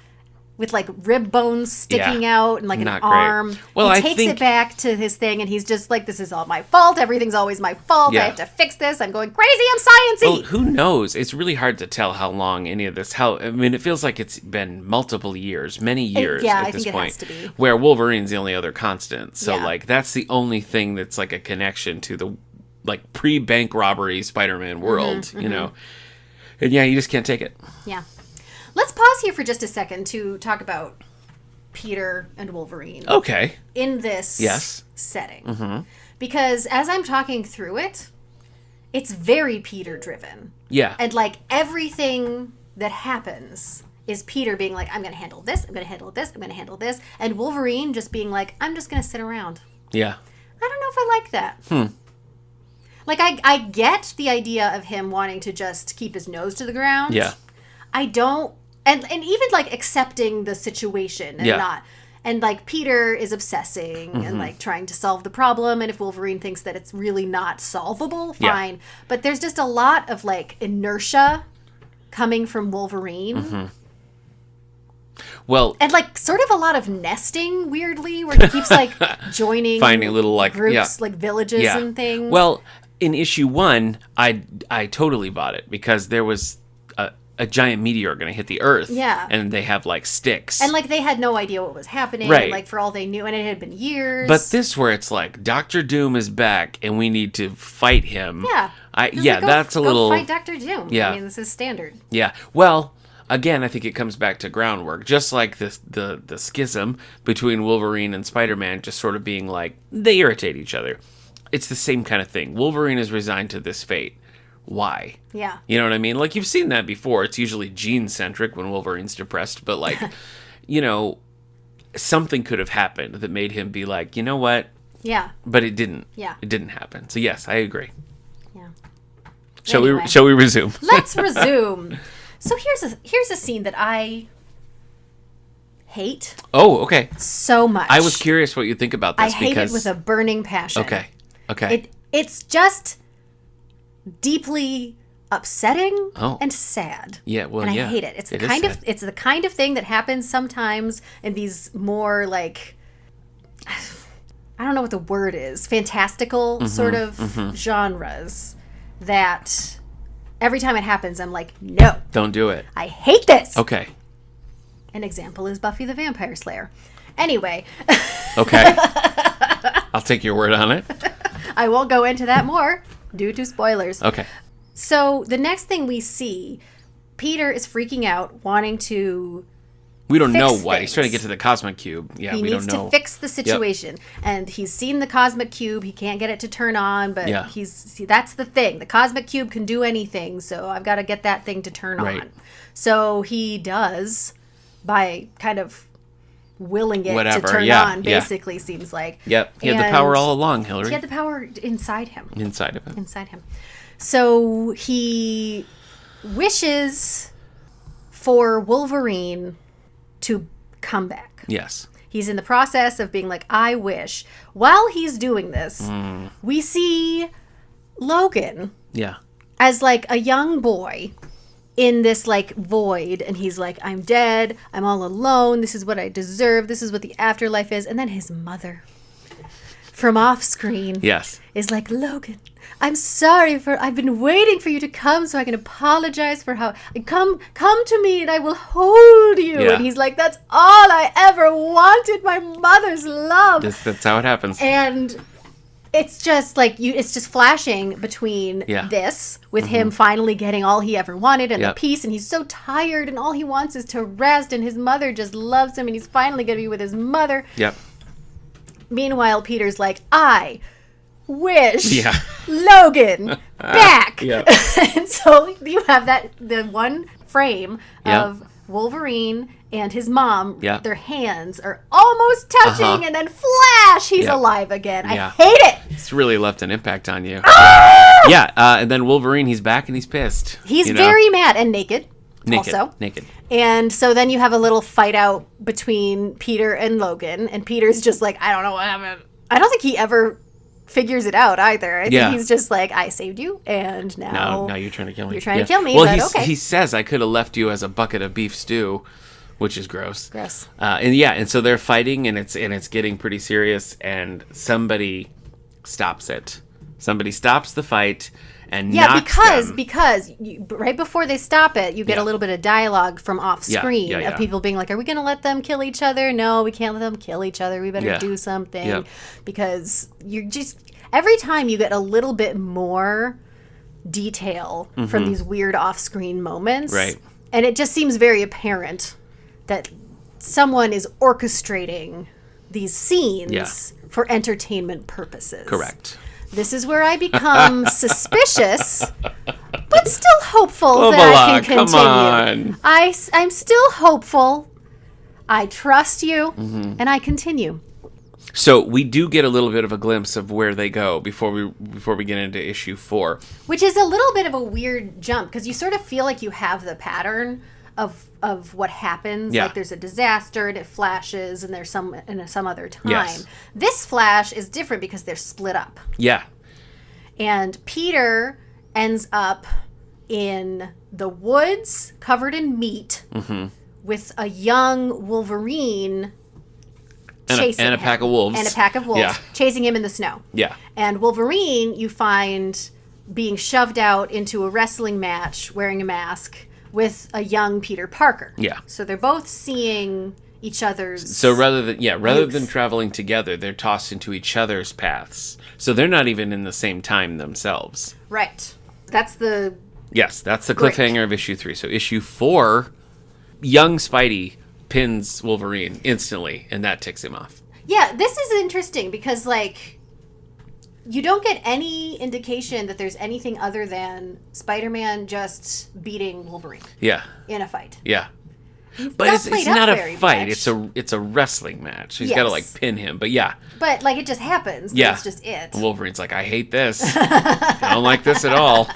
S1: With like rib bones sticking out and like
S2: Not
S1: an arm.
S2: great. Well,
S1: he takes it back to his thing, and he's just like, "This is all my fault. Everything's always my fault. I have to fix this. I'm going crazy. I'm sciencey."
S2: Well, who knows? It's really hard to tell how long any of this. I mean, it feels like it's been multiple years, many years at this point.
S1: Has to be.
S2: Where Wolverine's the only other constant. So,
S1: Yeah.
S2: like, that's the only thing that's like a connection to the like pre-bank robbery Spider-Man world, you know. And yeah, you just can't take it.
S1: Yeah. Let's pause here for just a second to talk about Peter and Wolverine.
S2: Okay.
S1: In this setting.
S2: Mm-hmm.
S1: Because as I'm talking through it, it's very Peter driven.
S2: Yeah.
S1: And like everything that happens is Peter being like, I'm going to handle this, I'm going to handle this, I'm going to handle this. And Wolverine just being like, I'm just going to sit around.
S2: Yeah.
S1: I don't know if I like that. Like, I get the idea of him wanting to just keep his nose to the ground.
S2: Yeah.
S1: I don't, and even like accepting the situation and not, and like Peter is obsessing and like trying to solve the problem. And if Wolverine thinks that it's really not solvable, fine. Yeah. But there's just a lot of like inertia coming from Wolverine.
S2: Well,
S1: and like sort of a lot of nesting weirdly, where he keeps like joining,
S2: finding little like
S1: groups, like villages and things.
S2: Well, in issue 1, I totally bought it because there was a giant meteor going to hit the Earth.
S1: Yeah.
S2: And they have like sticks.
S1: And like they had no idea what was happening.
S2: Right.
S1: Like for all they knew, and it had been years.
S2: But this where it's like Dr. Doom is back and we need to fight him.
S1: Yeah.
S2: That's a little.
S1: Go fight Dr. Doom.
S2: Yeah.
S1: I mean, this is standard.
S2: Yeah. Well, again, I think it comes back to groundwork. Just like the schism between Wolverine and Spider-Man just sort of being like, they irritate each other. It's the same kind of thing. Wolverine is resigned to this fate. Why?
S1: Yeah.
S2: You know what I mean? Like, you've seen that before. It's usually gene-centric when Wolverine's depressed. But, like, you know, something could have happened that made him be like, you know what?
S1: Yeah.
S2: But it didn't.
S1: Yeah.
S2: It didn't happen. So, yes, I agree.
S1: Yeah.
S2: Shall we resume?
S1: Let's resume. So here's a scene that I hate.
S2: Oh, okay.
S1: So much.
S2: I was curious what you think about this.
S1: I hate it with a burning passion.
S2: Okay.
S1: It's just deeply upsetting and sad.
S2: Yeah, well,
S1: and I hate it. It's the kind of thing that happens sometimes in these more like, I don't know what the word is, fantastical sort of genres that every time it happens I'm like, no.
S2: Don't do it.
S1: I hate this.
S2: Okay.
S1: An example is Buffy the Vampire Slayer. Anyway.
S2: Okay. I'll take your word on it.
S1: I won't go into that more due to spoilers.
S2: Okay.
S1: So the next thing we see, Peter is freaking out, wanting to
S2: We don't know
S1: why.
S2: He's trying to get to the Cosmic Cube. Yeah,
S1: he
S2: we don't know.
S1: He needs to fix the situation. Yep. And he's seen the Cosmic Cube. He can't get it to turn on, but that's the thing. The Cosmic Cube can do anything, so I've got to get that thing to turn on. So he does by kind of willing it to turn on, basically, seems like.
S2: Yep. He had the power all along, Hilary.
S1: He had the power inside him.
S2: Inside of him.
S1: Inside him. So he wishes for Wolverine to come back.
S2: Yes.
S1: He's in the process of being like, I wish. While he's doing this, we see Logan as like a young boy in this like void, and he's like, I'm dead, I'm all alone, this is what I deserve, this is what the afterlife is. And then his mother from off screen is like, Logan, I'm sorry I've been waiting for you to come so I can apologize for how come to me and I will hold you. And he's like, that's all I ever wanted, my mother's love.
S2: That's how it happens.
S1: And it's just like it's just flashing between this with him finally getting all he ever wanted and the peace, and he's so tired and all he wants is to rest, and his mother just loves him and he's finally going to be with his mother.
S2: Yep.
S1: Meanwhile, Peter's like, I wish Logan back. And so you have the one frame of Wolverine and his mom, their hands are almost touching, and then flash, he's alive again. I hate it.
S2: It's really left an impact on you. And then Wolverine, he's back and he's pissed.
S1: He's very mad and naked. Naked. And so then you have a little fight out between Peter and Logan, and Peter's just like, I don't know what happened. I don't think he ever figures it out either. I think he's just like, I saved you, and now
S2: you're trying to kill me.
S1: You're trying to kill me,
S2: well,
S1: but okay.
S2: He says, I could have left you as a bucket of beef stew, which is gross. And so they're fighting, and it's getting pretty serious, and somebody stops it. Somebody stops the fight and knocks them.
S1: because right before they stop it, you get a little bit of dialogue from off screen of people being like, are we going to let them kill each other? No, we can't let them kill each other. We better do something because you're just every time you get a little bit more detail from these weird off-screen moments, and it just seems very apparent that someone is orchestrating these scenes for entertainment purposes.
S2: Correct.
S1: This is where I become suspicious, but still hopeful that I can continue.
S2: Come on.
S1: I'm still hopeful. I trust you, and I continue.
S2: So we do get a little bit of a glimpse of where they go before we get into issue 4,
S1: which is a little bit of a weird jump because you sort of feel like you have the pattern of what happens. Like there's a disaster and it flashes and there's some other time. This flash is different because they're split up. And Peter ends up in the woods covered in meat with a young Wolverine chasing him.
S2: And a pack of wolves.
S1: Chasing him in the snow. And Wolverine, you find being shoved out into a wrestling match wearing a mask with a young Peter Parker. So they're both seeing each other's.
S2: So rather than traveling together, they're tossed into each other's paths. So they're not even in the same time themselves.
S1: Right. That's the
S2: cliffhanger of issue 3. So issue 4, young Spidey pins Wolverine instantly, and that ticks him off.
S1: Yeah, this is interesting because you don't get any indication that there's anything other than Spider-Man just beating Wolverine. In a fight.
S2: But it's not a fight. Much. It's a wrestling match. He's got to pin him. But
S1: But it just happens. That's just it.
S2: Wolverine's like, I hate this. I don't like this at all.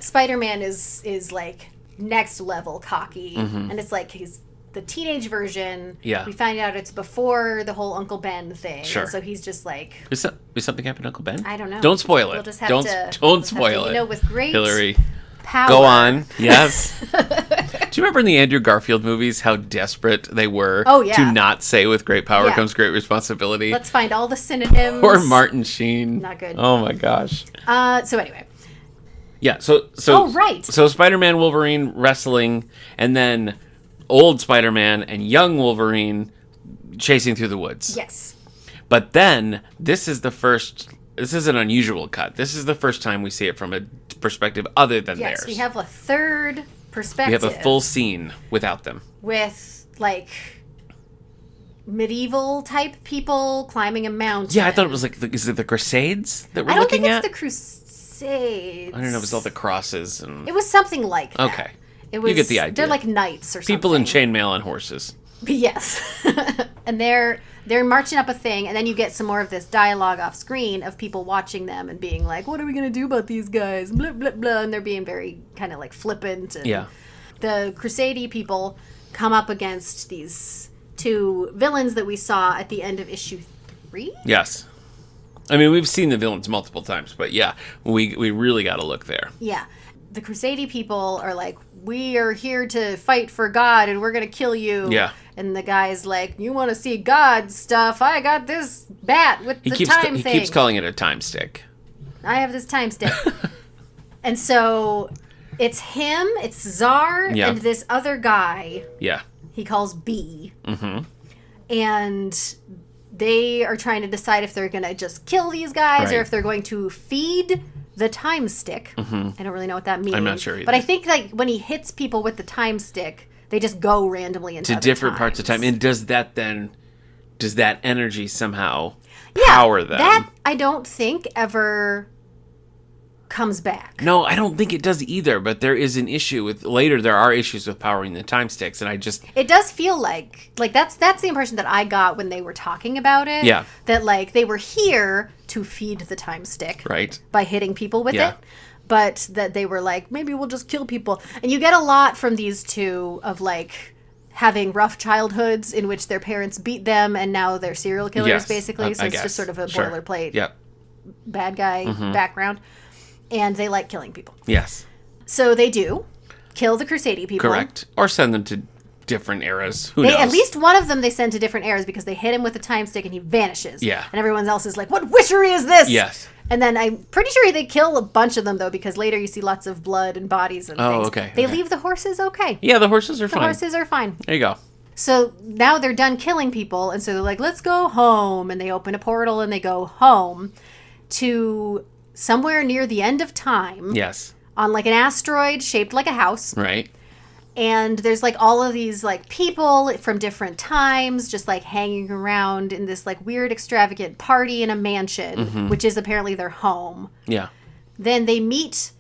S1: Spider-Man is like next level cocky, and it's like he's the teenage version. We find out it's before the whole Uncle Ben thing. And so he's just like...
S2: Is something happened to Uncle Ben?
S1: I don't know.
S2: Don't spoil it.
S1: We'll just have
S2: don't spoil it.
S1: With great
S2: Hilary,
S1: power.
S2: go on. Yes. Do you remember in the Andrew Garfield movies how desperate they were to not say with great power comes great responsibility?
S1: Let's find all the synonyms.
S2: Or Martin Sheen.
S1: Not good.
S2: Oh my gosh.
S1: So anyway.
S2: So Spider-Man, Wolverine wrestling, and then old Spider-Man and young Wolverine chasing through the woods.
S1: Yes.
S2: But then this is an unusual cut. This is the first time we see it from a perspective other than theirs.
S1: Yes, we have a third perspective.
S2: We have a full scene without them.
S1: With medieval type people climbing a mountain.
S2: Yeah, I thought it was is it the Crusades that we're looking at?
S1: I don't think it's the Crusades.
S2: I don't know, it was all the crosses and...
S1: It was something like that.
S2: Okay.
S1: You
S2: get the idea.
S1: They're like knights or something.
S2: People in chainmail on horses.
S1: Yes. And they're marching up a thing, and then you get some more of this dialogue off screen of people watching them and being like, what are we going to do about these guys? Blah, blah, blah. And they're being very kind of flippant. And the Crusade people come up against these two villains that we saw at the end of issue 3.
S2: Yes. I mean, we've seen the villains multiple times, but we really got to look there.
S1: Yeah. The Crusade people are like, we are here to fight for God and we're going to kill you.
S2: Yeah.
S1: And the guy's like, you want to see God stuff? I got this bat with time thing.
S2: He keeps calling it a time stick.
S1: I have this time stick. And so it's him, it's Czar, and this other guy.
S2: Yeah.
S1: He calls B.
S2: Mm-hmm.
S1: And they are trying to decide if they're going to just kill these guys
S2: Right.
S1: or if they're going to feed the time stick. I don't really know what that means.
S2: I'm not sure either.
S1: But I think like when he hits people with the time stick, they just go randomly into
S2: to
S1: other
S2: different parts of time. And does that energy somehow power them?
S1: That I don't think ever comes back.
S2: No, I don't think it does either, but there is an issue with later there are issues with powering the time sticks, and
S1: it does feel like that's the impression that I got when they were talking about it.
S2: Yeah.
S1: That like they were here to feed the time stick.
S2: Right.
S1: By hitting people with
S2: Yeah.
S1: it. But that they were like, maybe we'll just kill people. And you get a lot from these two of like having rough childhoods in which their parents beat them and now they're serial killers,
S2: Yes,
S1: basically. So
S2: I
S1: it's
S2: guess.
S1: just sort of a
S2: Sure.
S1: boilerplate
S2: Yep.
S1: bad guy background. And they like killing people.
S2: Yes.
S1: So they do kill the Crusade people.
S2: Correct. Or send them to different eras. Who knows?
S1: At least one of them they send to different eras because they hit him with a time stick and he vanishes.
S2: Yeah.
S1: And everyone else is like, what witchery is this?
S2: Yes.
S1: And then I'm pretty sure they kill a bunch of them, though, because later you see lots of blood and bodies and things.
S2: Okay.
S1: They
S2: okay.
S1: leave the horses okay.
S2: Yeah, the horses are
S1: The
S2: fine.
S1: horses are fine.
S2: There you go.
S1: So now they're done killing people, and so they're like, let's go home. And they open a portal and they go home to somewhere near the end of time.
S2: Yes.
S1: On like an asteroid shaped like a house.
S2: Right.
S1: And there's like all of these like people from different times just like hanging around in this like weird extravagant party in a mansion, which is apparently their home.
S2: Yeah.
S1: Then they meet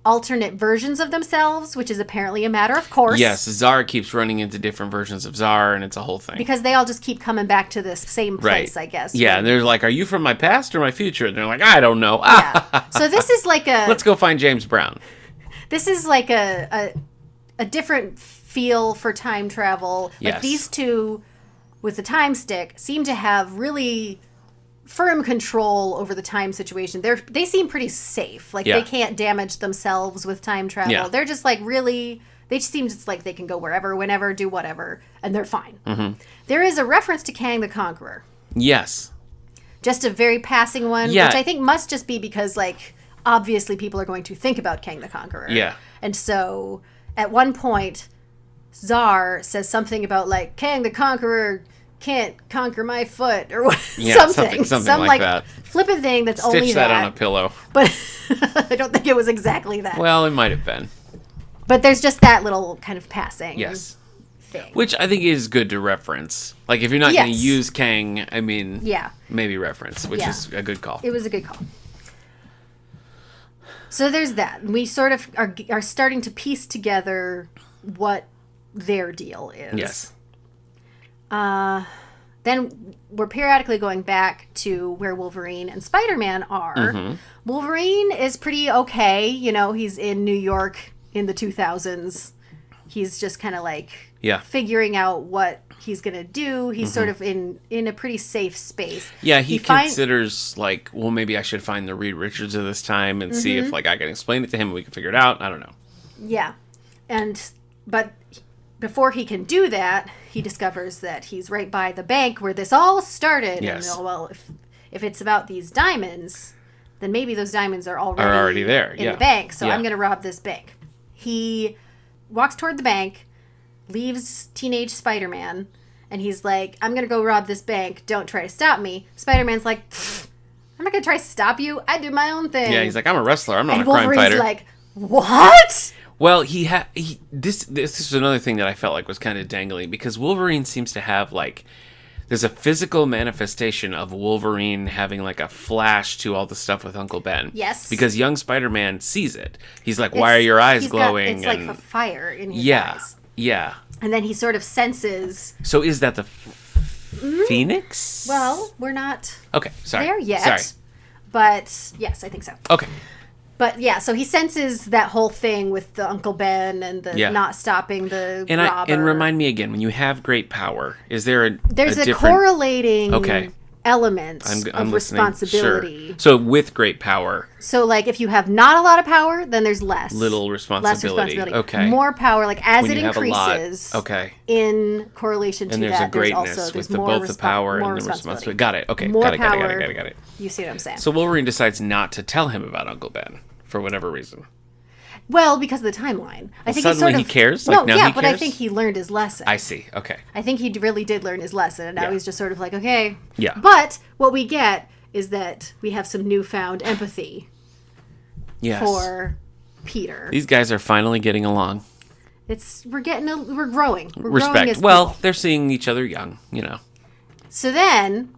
S1: alternate versions of themselves, which is apparently a matter of course.
S2: Yes, Zar keeps running into different versions of Zar, and it's a whole thing.
S1: Because they all just keep coming back to this same place, I guess.
S2: Yeah, and they're like, are you from my past or my future? And they're like, I don't know.
S1: Yeah. So this is like a...
S2: Let's go find James Brown.
S1: This is like a different feel for time travel.
S2: Yes.
S1: Like these two with the time stick seem to have really firm control over the time situation. They seem pretty safe. Like they can't damage themselves with time travel.
S2: Yeah.
S1: They're just like really, they just seem just like they can go wherever, whenever, do whatever, and they're fine. There is a reference to Kang the Conqueror.
S2: Yes.
S1: Just a very passing one,
S2: Yeah.
S1: which I think must just be because like obviously people are going to think about Kang the Conqueror.
S2: Yeah.
S1: And so at one point Zar says something about like Kang the Conqueror can't conquer my foot or something
S2: like that.
S1: Flippant thing that's
S2: Stitch
S1: only
S2: that on a pillow.
S1: But I don't think it was exactly that.
S2: Well, it might have been.
S1: But there's just that little kind of passing thing.
S2: Which I think is good to reference. Like if you're not going to
S1: Yes.
S2: use Kang, I mean,
S1: Yeah.
S2: maybe reference, which is a good call.
S1: It was a good call. So there's that. We sort of are starting to piece together what their deal is.
S2: Yes.
S1: Then we're periodically going back to where Wolverine and Spider-Man are. Wolverine is pretty okay. You know, he's in New York in the 2000s. He's just kind of like figuring out what he's going to do. He's sort of in a pretty safe space.
S2: Yeah, he considers like, well, maybe I should find the Reed Richards of this time and see if like I can explain it to him and we can figure it out. I don't know.
S1: Yeah. But before he can do that, he discovers that he's right by the bank where this all started.
S2: Yes.
S1: And, well, if it's about these diamonds, then maybe those diamonds are already
S2: there
S1: in the bank. So I'm going to rob this bank. He walks toward the bank, leaves teenage Spider-Man, and he's like, I'm going to go rob this bank. Don't try to stop me. Spider-Man's like, I'm not going to try to stop you. I do my own thing.
S2: Yeah, he's like, I'm a wrestler. I'm not
S1: and
S2: a crime
S1: Wolverine's
S2: fighter.
S1: like, what?
S2: Well, this is another thing that I felt like was kind of dangling because Wolverine seems to have like there's a physical manifestation of Wolverine having like a flash to all the stuff with Uncle Ben.
S1: Yes.
S2: Because young Spider-Man sees it. He's like, "Why are your eyes glowing?"
S1: It's like a fire in his eyes.
S2: Yeah.
S1: And then he sort of senses.
S2: So is that the Phoenix?
S1: Well, we're not
S2: sorry.
S1: there yet.
S2: Sorry.
S1: But yes, I think so.
S2: Okay.
S1: But yeah, so he senses that whole thing with the Uncle Ben and the not stopping the robber.
S2: And remind me again, when you have great power, is there
S1: There's a
S2: different
S1: correlating element of responsibility.
S2: Sure. So with great power.
S1: So like if you have not a lot of power, then there's less.
S2: Little responsibility. Okay.
S1: More power, like as
S2: when
S1: it
S2: you
S1: increases.
S2: Have a lot. Okay.
S1: In correlation to
S2: and there's
S1: that,
S2: a greatness
S1: there's
S2: with
S1: more
S2: both the power and the responsibility. Got it. Okay.
S1: More
S2: got
S1: power.
S2: Got it.
S1: You see what I'm saying?
S2: So Wolverine decides not to tell him about Uncle Ben for whatever reason.
S1: Well, because of the timeline. I think
S2: suddenly he cares? Like, now he
S1: but
S2: cares?
S1: I think he learned his lesson.
S2: I see. Okay.
S1: I think he really did learn his lesson, and now he's just sort of like, okay.
S2: Yeah.
S1: But what we get is that we have some newfound empathy for Peter.
S2: These guys are finally getting along.
S1: We're growing. We're
S2: Respect.
S1: growing as
S2: well, they're seeing each other young, you know.
S1: So then,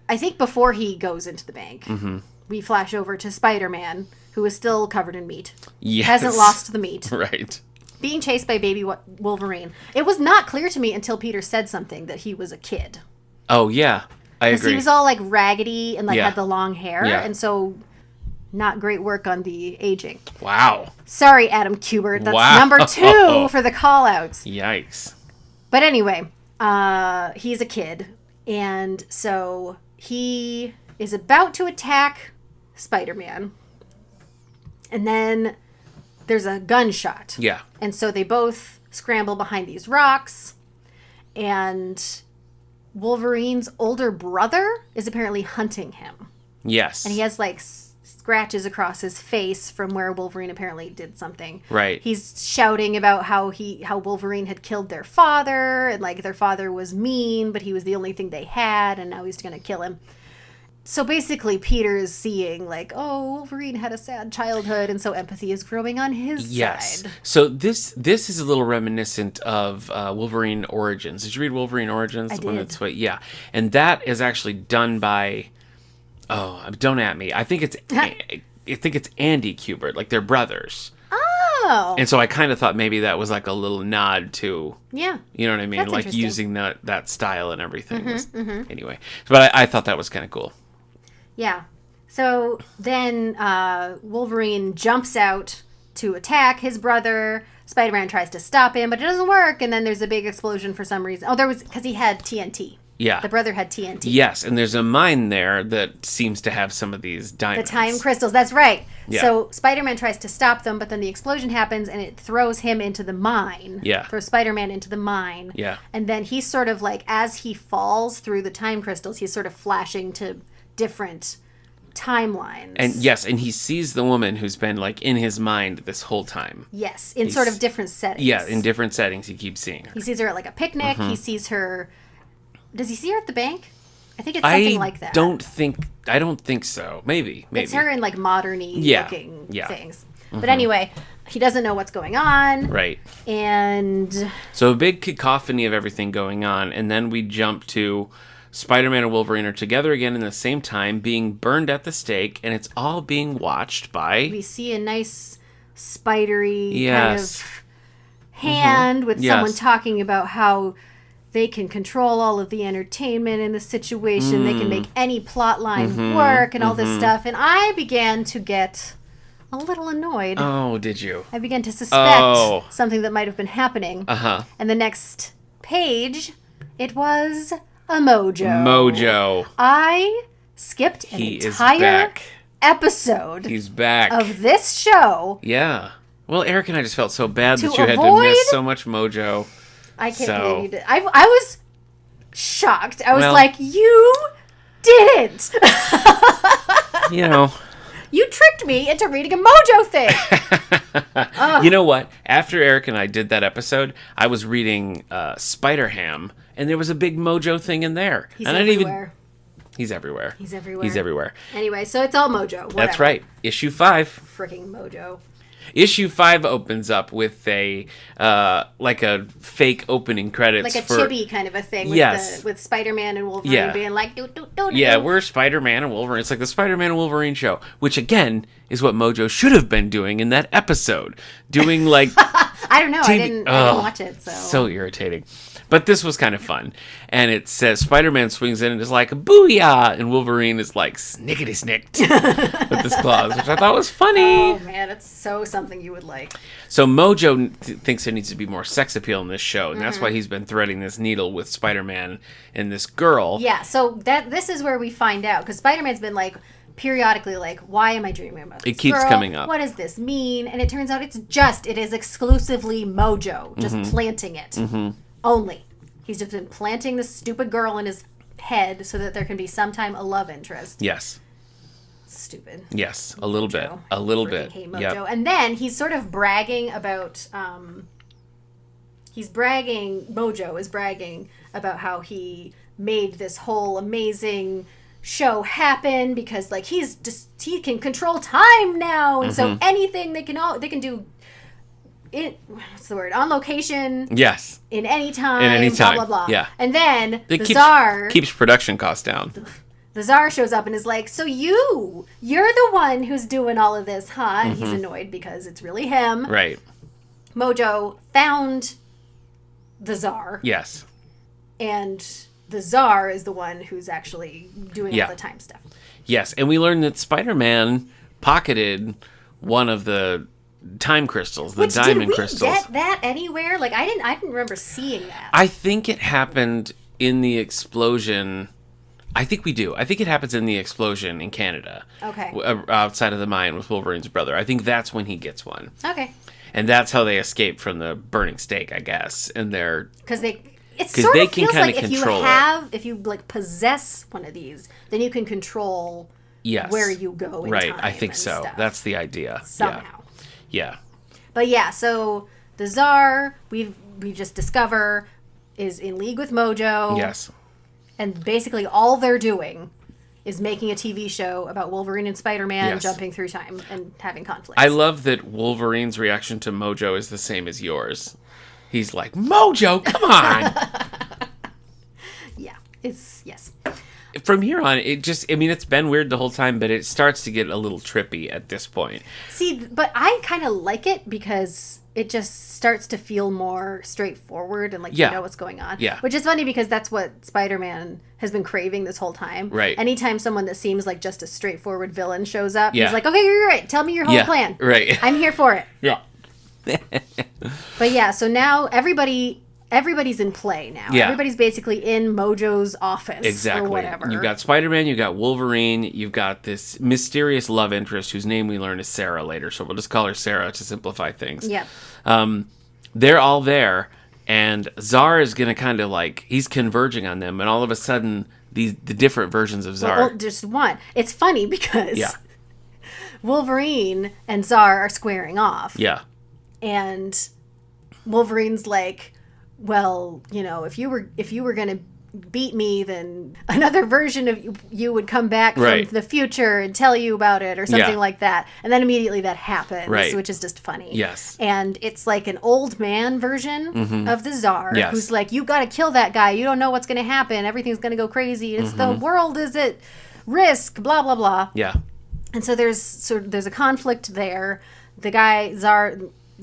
S1: I think before he goes into the bank, we flash over to Spider-Man, who is still covered in meat.
S2: Yes.
S1: Hasn't lost the meat.
S2: Right.
S1: Being chased by baby Wolverine. It was not clear to me until Peter said something that he was a kid.
S2: Oh, yeah. I agree.
S1: He was all like raggedy and had the long hair. Yeah. And so, not great work on the aging.
S2: Wow.
S1: Sorry, Adam Kubert. That's number 2 for the call-outs.
S2: Yikes.
S1: But anyway, he's a kid. And so, he is about to attack Spider-Man. And then there's a gunshot.
S2: Yeah.
S1: And so they both scramble behind these rocks. And Wolverine's older brother is apparently hunting him.
S2: Yes.
S1: And he has like scratches across his face from where Wolverine apparently did something.
S2: Right.
S1: He's shouting about how Wolverine had killed their father. And like their father was mean, but he was the only thing they had. And now he's going to kill him. So basically, Peter is seeing, like, oh, Wolverine had a sad childhood, and so empathy is growing on his side.
S2: So this is a little reminiscent of Wolverine Origins. Did you read Wolverine Origins?
S1: I did.
S2: Yeah. And that is actually done by, don't at me. I think it's Andy Kubert, like they're brothers.
S1: Oh.
S2: And so I kind of thought maybe that was like a little nod to,
S1: yeah,
S2: you know what I mean?
S1: That's
S2: like using that style and everything.
S1: Mm-hmm.
S2: Anyway, but I thought that was kind of cool.
S1: Yeah. So then Wolverine jumps out to attack his brother. Spider-Man tries to stop him, but it doesn't work. And then there's a big explosion for some reason. Oh, there was because he had TNT.
S2: Yeah.
S1: The brother had TNT.
S2: Yes, and there's a mine there that seems to have some of these diamonds.
S1: The time crystals, that's right.
S2: Yeah.
S1: So Spider-Man tries to stop them, but then the explosion happens and it throws him into the mine.
S2: Yeah.
S1: Throws Spider-Man into the mine.
S2: Yeah.
S1: And then he's sort of like, as he falls through the time crystals, he's sort of flashing to different timelines.
S2: And yes, and he sees the woman who's been like in his mind this whole time.
S1: Yes, in sort of different settings.
S2: Yeah, in different settings he keeps seeing her.
S1: He sees her at like a picnic. He sees her. Does he see her at the bank? I think it's something like that.
S2: I don't think so. Maybe.
S1: It's her in like modern-y looking things. But anyway, he doesn't know what's going on.
S2: Right.
S1: And
S2: so a big cacophony of everything going on, and then we jump to Spider-Man and Wolverine are together again in the same time, being burned at the stake, and it's all being watched by...
S1: We see a nice spidery kind of hand with someone talking about how they can control all of the entertainment in the situation. They can make any plot line work and all this stuff. And I began to get a little annoyed.
S2: Oh, did you?
S1: I began to suspect something that might have been happening. And the next page, it was a Mojo. I skipped an entire episode
S2: He's back.
S1: of this show.
S2: Yeah. Well, Eric and I just felt so bad that you had to miss so much Mojo.
S1: I can't believe you did. I was shocked. I was like, you didn't.
S2: You know.
S1: You tricked me into reading a Mojo thing.
S2: You know what? After Eric and I did that episode, I was reading Spider-Ham, and there was a big Mojo thing in there.
S1: He's
S2: and
S1: everywhere.
S2: He's everywhere.
S1: He's everywhere.
S2: He's everywhere.
S1: Anyway, so it's all Mojo. Whatever.
S2: That's right. Issue 5.
S1: Freaking Mojo.
S2: Issue 5 opens up with a like a fake opening credits,
S1: like a chibi kind of a thing. With with Spider-Man and Wolverine being like,
S2: we're Spider-Man and Wolverine. It's like the Spider-Man and Wolverine show, which again is what Mojo should have been doing in that episode, doing like
S1: I don't know. I didn't watch it,
S2: so irritating. But this was kind of fun. And it says Spider-Man swings in and is like, booyah! And Wolverine is like, snickety-snicked with his claws, which I thought was funny.
S1: Oh, man, it's so something you would like.
S2: So Mojo thinks there needs to be more sex appeal in this show, and that's why he's been threading this needle with Spider-Man and this girl.
S1: Yeah, so this is where we find out, because Spider-Man's been like, periodically like, why am I dreaming about this
S2: It keeps
S1: girl?
S2: coming up.
S1: What does this mean? And it turns out it is exclusively Mojo, just planting it. Only. He's just been planting this stupid girl in his head so that there can be sometime a love interest.
S2: Yes.
S1: Stupid.
S2: Yes, a little bit. A little bit.
S1: Hate Mojo. Yep. And then he's sort of bragging about... Mojo is bragging about how he made this whole amazing show happen because, like, he can control time now, and so anything they can do... what's the word? On location.
S2: Yes.
S1: In any time. Blah, blah, blah.
S2: Yeah.
S1: And then
S2: Tsar... keeps production costs down.
S1: The Tsar shows up and is like, so you're the one who's doing all of this, huh? And he's annoyed because it's really him.
S2: Right.
S1: Mojo found the Tsar.
S2: Yes.
S1: And the Tsar is the one who's actually doing all the time stuff. Yes.
S2: And we learned that Spider-Man pocketed one of the time crystals, the diamond crystals.
S1: Did we get that anywhere? Like, I didn't remember seeing that.
S2: I think it happened in the explosion. I think we do. I think it happens in the explosion in Canada.
S1: Okay.
S2: Outside of the mine with Wolverine's brother. I think that's when he gets one.
S1: Okay.
S2: And that's how they escape from the burning stake, I guess. And they're...
S1: Because it sort of feels like if you like possess one of these, then you can control where you go in time.
S2: I think so.
S1: Stuff.
S2: That's the idea.
S1: Somehow.
S2: Yeah.
S1: But yeah, so the Tsar, we just discover, is in league with Mojo.
S2: Yes.
S1: And basically all they're doing is making a TV show about Wolverine and Spider-Man jumping through time and having conflicts.
S2: I love that Wolverine's reaction to Mojo is the same as yours. He's like, Mojo, come on!
S1: Yeah, yes.
S2: From here on, it's been weird the whole time, but it starts to get a little trippy at this point.
S1: See, but I kind of like it because it just starts to feel more straightforward and like you know what's going on.
S2: Yeah.
S1: Which is funny because that's what Spider-Man has been craving this whole time.
S2: Right.
S1: Anytime someone that seems like just a straightforward villain shows up, he's like, okay, you're right. Tell me your whole plan.
S2: Right.
S1: I'm here for it.
S2: Yeah.
S1: But yeah, so now everybody's in play now.
S2: Yeah.
S1: Everybody's basically in Mojo's office or whatever.
S2: You've got Spider-Man, you've got Wolverine, you've got this mysterious love interest whose name we learn is Sarah later, so we'll just call her Sarah to simplify things.
S1: Yeah.
S2: They're all there, and Tsar is going to kind of like, he's converging on them, and all of a sudden, the different versions of Tsar.
S1: Well, just one. It's funny because Wolverine and Tsar are squaring off.
S2: Yeah.
S1: And Wolverine's like, well, if you were going to beat me, then another version of you would come back from the future and tell you about it or something like that. And then immediately that happens, which is just funny.
S2: Yes.
S1: And it's like an old man version of the Tsar who's like, you got to kill that guy. You don't know what's going to happen. Everything's going to go crazy. It's the world is at risk, blah, blah, blah.
S2: Yeah.
S1: And so there's a conflict there. The guy,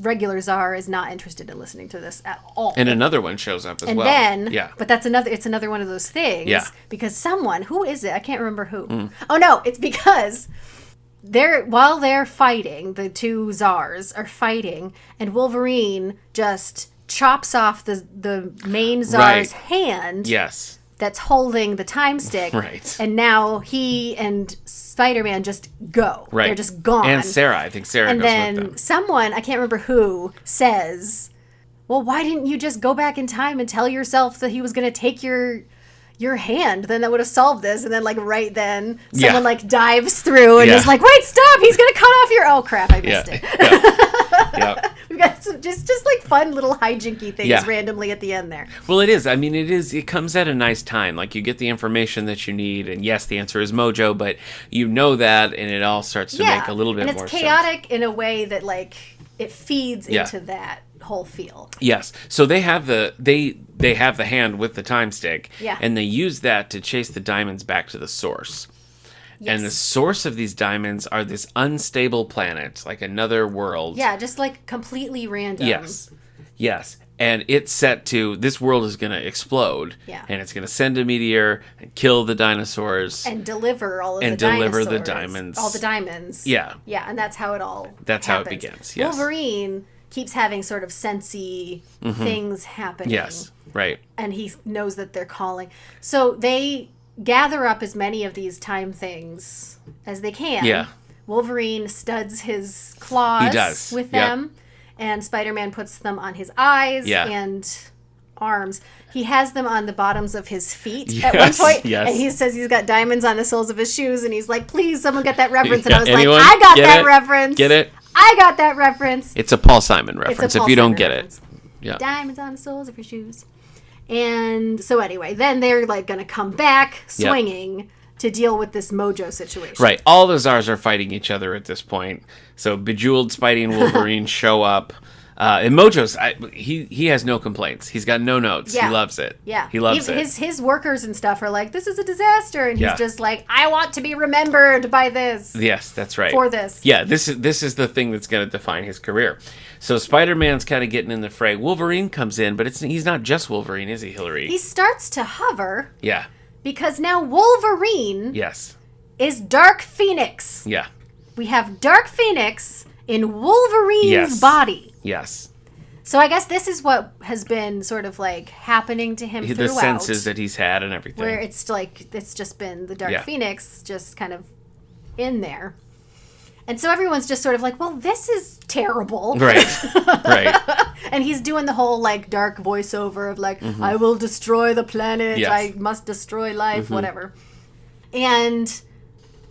S1: regular Tsar, is not interested in listening to this at all.
S2: And another one shows up as well.
S1: And then, but it's another one of those things.
S2: Yeah.
S1: Because who is it? I can't remember who. Oh no, it's because while they're fighting, the two Tsars are fighting, and Wolverine just chops off the main Tsar's hand.
S2: Yes.
S1: That's holding the time stick.
S2: Right.
S1: And now he and Spider-Man just go.
S2: Right.
S1: They're just gone.
S2: And Sarah. I think Sarah goes with them.
S1: And then someone, I can't remember who, says, well, why didn't you just go back in time and tell yourself that he was going to take your hand? Then that would have solved this. And then, like, right then, someone, like, dives through and is like, wait, stop! He's going to cut off your... Oh, crap, I missed it.
S2: Yep.
S1: We've got some just like fun little hijinky things randomly at the end there.
S2: Well, it is. I mean, it comes at a nice time. Like, you get the information that you need, and yes, the answer is Mojo, but you know that, and it they start to make a little bit more sense.
S1: And it's chaotic in a way that, like, it feeds into that whole feel.
S2: Yes. So they have they have the hand with the time stick, and they use that to chase the diamonds back to the source. Yes. And the source of these diamonds are this unstable planet, like another world.
S1: Yeah, just like completely random.
S2: Yes. And it's set to, this world is going to explode. Yeah. And it's going to send a meteor and kill the dinosaurs.
S1: And deliver all of the dinosaurs.
S2: And deliver the diamonds.
S1: All the diamonds.
S2: Yeah.
S1: Yeah, and that's how it all
S2: happens. How it begins, yes.
S1: Wolverine keeps having sort of sensey things happening.
S2: Yes, right.
S1: And he knows that they're calling. So they gather up as many of these time things as they can.
S2: Yeah.
S1: Wolverine studs his claws with them. And Spider-Man puts them on his eyes and arms. He has them on the bottoms of his feet at one point.
S2: Yes.
S1: And he says he's got diamonds on the soles of his shoes. And he's like, please, someone get that reference. And I was
S2: Anyone?
S1: like, I got
S2: Get
S1: that
S2: it?
S1: reference.
S2: Get it?
S1: I got that reference.
S2: It's a Paul Simon reference if you don't get it. Yeah.
S1: Diamonds on the soles of your shoes. And so anyway, then they're like going to come back swinging to deal with this Mojo situation.
S2: Right. All the Zars are fighting each other at this point. So Bejeweled, Spidey, and Wolverine show up. And Mojo's, he has no complaints. He's got no notes. Yeah. He loves it.
S1: Yeah.
S2: He loves it.
S1: His workers and stuff are like, this is a disaster. And he's just like, I want to be remembered by this.
S2: Yes, that's right.
S1: For this.
S2: Yeah, this is the thing that's going to define his career. So Spider-Man's kind of getting in the fray. Wolverine comes in, but he's not just Wolverine, is he, Hilary?
S1: He starts to hover.
S2: Yeah.
S1: Because now Wolverine is Dark Phoenix.
S2: Yeah.
S1: We have Dark Phoenix in Wolverine's body.
S2: Yes.
S1: So I guess this is what has been sort of like happening to him throughout.
S2: The senses that he's had and everything.
S1: Where it's like, it's just been the Dark Phoenix just kind of in there. And so everyone's just sort of like, well, this is terrible.
S2: Right. Right.
S1: And he's doing the whole like dark voiceover of like, I will destroy the planet. Yes. I must destroy life, whatever. And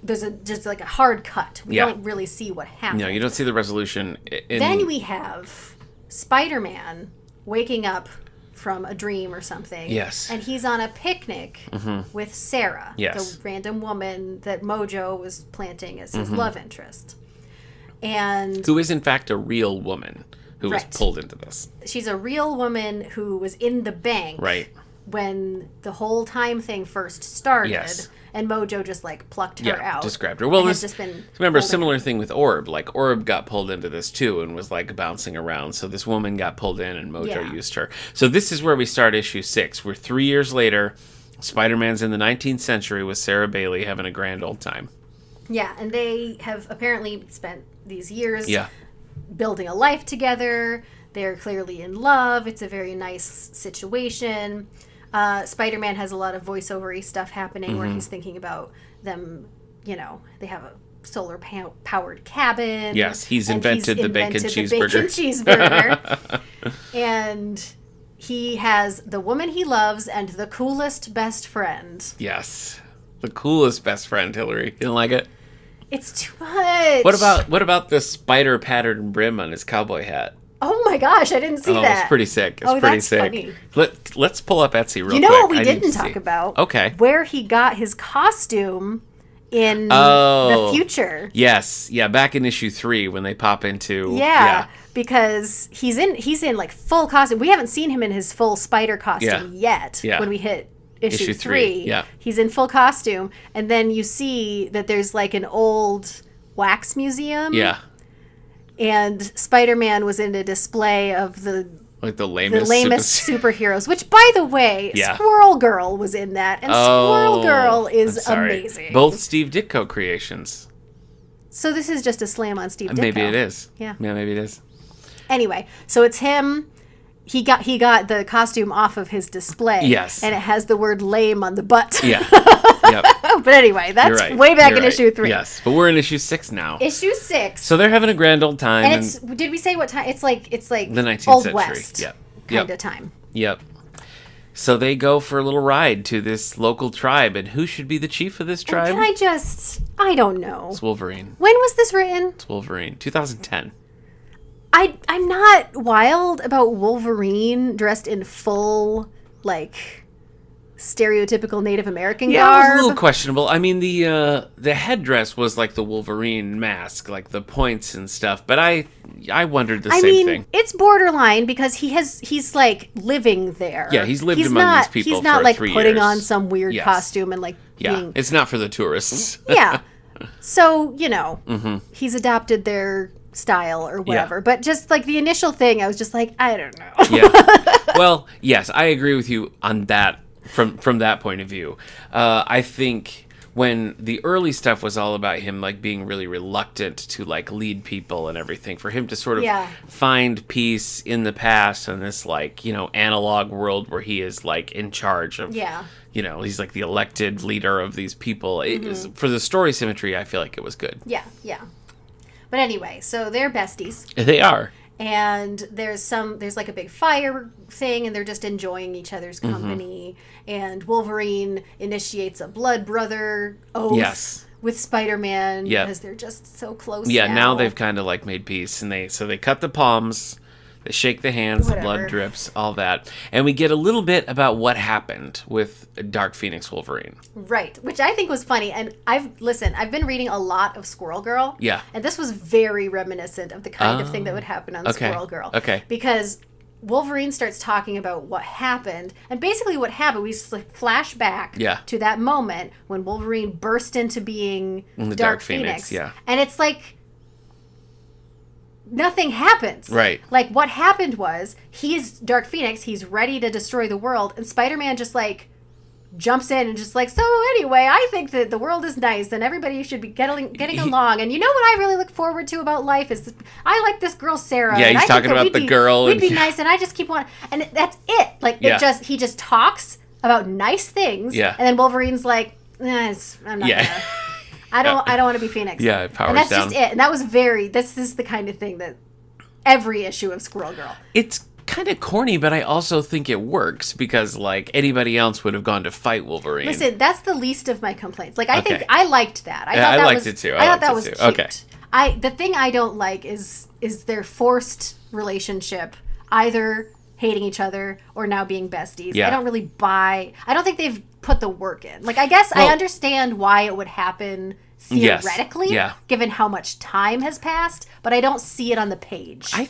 S1: there's just like a hard cut. We don't really see what happened.
S2: No, you don't see the resolution.
S1: Then we have Spider-Man waking up from a dream or something.
S2: Yes.
S1: And he's on a picnic with Sarah,
S2: the
S1: random woman that Mojo was planting as his love interest. And
S2: who is in fact a real woman who was pulled into this.
S1: She's a real woman who was in the bank when the whole time thing first started.
S2: Yes.
S1: And Mojo just like plucked her out.
S2: Just grabbed her. Well, remember a similar
S1: her.
S2: thing with Orb. Like Orb got pulled into this too and was like bouncing around. So this woman got pulled in and Mojo used her. So this is where we start issue 6. We're 3 years later. Spider-Man's in the 19th century with Sarah Bailey having a grand old time. Yeah,
S1: and they have apparently spent these years building a life together. They're clearly in love. It's a very nice situation. Spider-Man has a lot of voiceover-y stuff happening where he's thinking about them, they have a solar powered cabin.
S2: Yes, he's invented the bacon cheeseburger.
S1: And he has the woman he loves and the coolest best friend.
S2: Yes. The coolest best friend, Hilary. You don't like it?
S1: It's too much.
S2: What about the spider pattern brim on his cowboy hat?
S1: Oh my gosh, I didn't see that.
S2: Oh, it's pretty sick. It's pretty sick.
S1: Funny.
S2: Let's pull up Etsy real quick.
S1: You know what we didn't talk about?
S2: Okay.
S1: Where he got his costume in the future.
S2: Yes. Yeah, back in issue 3 when they pop into
S1: because he's in like full costume. We haven't seen him in his full spider costume yet when we hit issue 3.
S2: Yeah.
S1: He's in full costume and then you see that there's like an old wax museum.
S2: Yeah.
S1: And Spider-Man was in a display of the
S2: lamest
S1: superheroes, which, by the way, Squirrel Girl was in that. And Squirrel Girl is amazing.
S2: Both Steve Ditko creations.
S1: So this is just a slam on Steve Ditko.
S2: Maybe it is.
S1: Yeah,
S2: maybe it is.
S1: Anyway, so it's him. He got the costume off of his display.
S2: Yes.
S1: And it has the word lame on the butt.
S2: Yeah. Yep.
S1: But anyway, that's way back in issue 3.
S2: Yes, but we're in issue 6 now.
S1: Issue 6.
S2: So they're having a grand old time.
S1: And did we say what time? It's like
S2: the 19th
S1: Old
S2: century.
S1: West kind of time.
S2: Yep. So they go for a little ride to this local tribe, and who should be the chief of this tribe?
S1: I don't know.
S2: It's Wolverine.
S1: When was this written?
S2: It's Wolverine. 2010.
S1: I'm not wild about Wolverine dressed in full, like, stereotypical Native American garb.
S2: It was a little questionable. I mean, the headdress was like the Wolverine mask, like the points and stuff. But I wondered the same thing.
S1: It's borderline because he's like living there.
S2: Yeah, he's lived among these people.
S1: He's not
S2: for
S1: like
S2: 3
S1: putting
S2: years.
S1: on some weird costume and like being.
S2: It's not for the tourists.
S1: Yeah, so he's adopted their style or whatever. But just like the initial thing, I was just like, I don't know.
S2: Yeah. Well, yes, I agree with you on that. From that point of view, I think when the early stuff was all about him like being really reluctant to like lead people and everything, for him to sort of find peace in the past and this like analog world where he is like in charge of he's like the elected leader of these people. For the story symmetry, I feel like it was good.
S1: Yeah. But anyway, so they're besties.
S2: They are.
S1: and there's like a big fire thing, and they're just enjoying each other's company. And Wolverine initiates a blood brother oath with Spider-Man because they're just so close.
S2: Yeah, now they've kind of like made peace, and they cut the palms, they shake the hands, the blood drips, all that, and we get a little bit about what happened with Dark Phoenix Wolverine.
S1: Right, which I think was funny. And I've been reading a lot of Squirrel Girl.
S2: Yeah,
S1: and this was very reminiscent of the kind of thing that would happen on Squirrel Girl.
S2: Okay,
S1: because Wolverine starts talking about what happened, and basically what happened, we just like flash back to that moment when Wolverine burst into being
S2: the Dark Phoenix. Yeah,
S1: and it's like nothing happens.
S2: Right.
S1: Like, what happened was, he's Dark Phoenix, he's ready to destroy the world, and Spider-Man just, like, jumps in and just like, so anyway, I think that the world is nice, and everybody should be getting along, and you know what I really look forward to about life is, I like this girl, Sarah.
S2: Yeah,
S1: and
S2: he's
S1: I
S2: talking about the girl.
S1: We'd be nice, and I just keep wanting, and that's it. Like, he just talks about nice things, and then Wolverine's like, I'm not gonna... I don't want to be Phoenix.
S2: Yeah, it powers
S1: and that's
S2: down.
S1: just it. And that was this is the kind of thing that every issue of Squirrel Girl.
S2: It's kind of corny, but I also think it works because, like, anybody else would have gone to fight Wolverine.
S1: Listen, that's the least of my complaints. Like, I think I liked that.
S2: I liked it too.
S1: I thought that was cute.
S2: Okay.
S1: The thing I don't like is their forced relationship, either hating each other or now being besties. Yeah. I don't really buy... I don't think they've put the work in. Like, I guess I understand why it would happen theoretically, given how much time has passed, but I don't see it on the page.
S2: I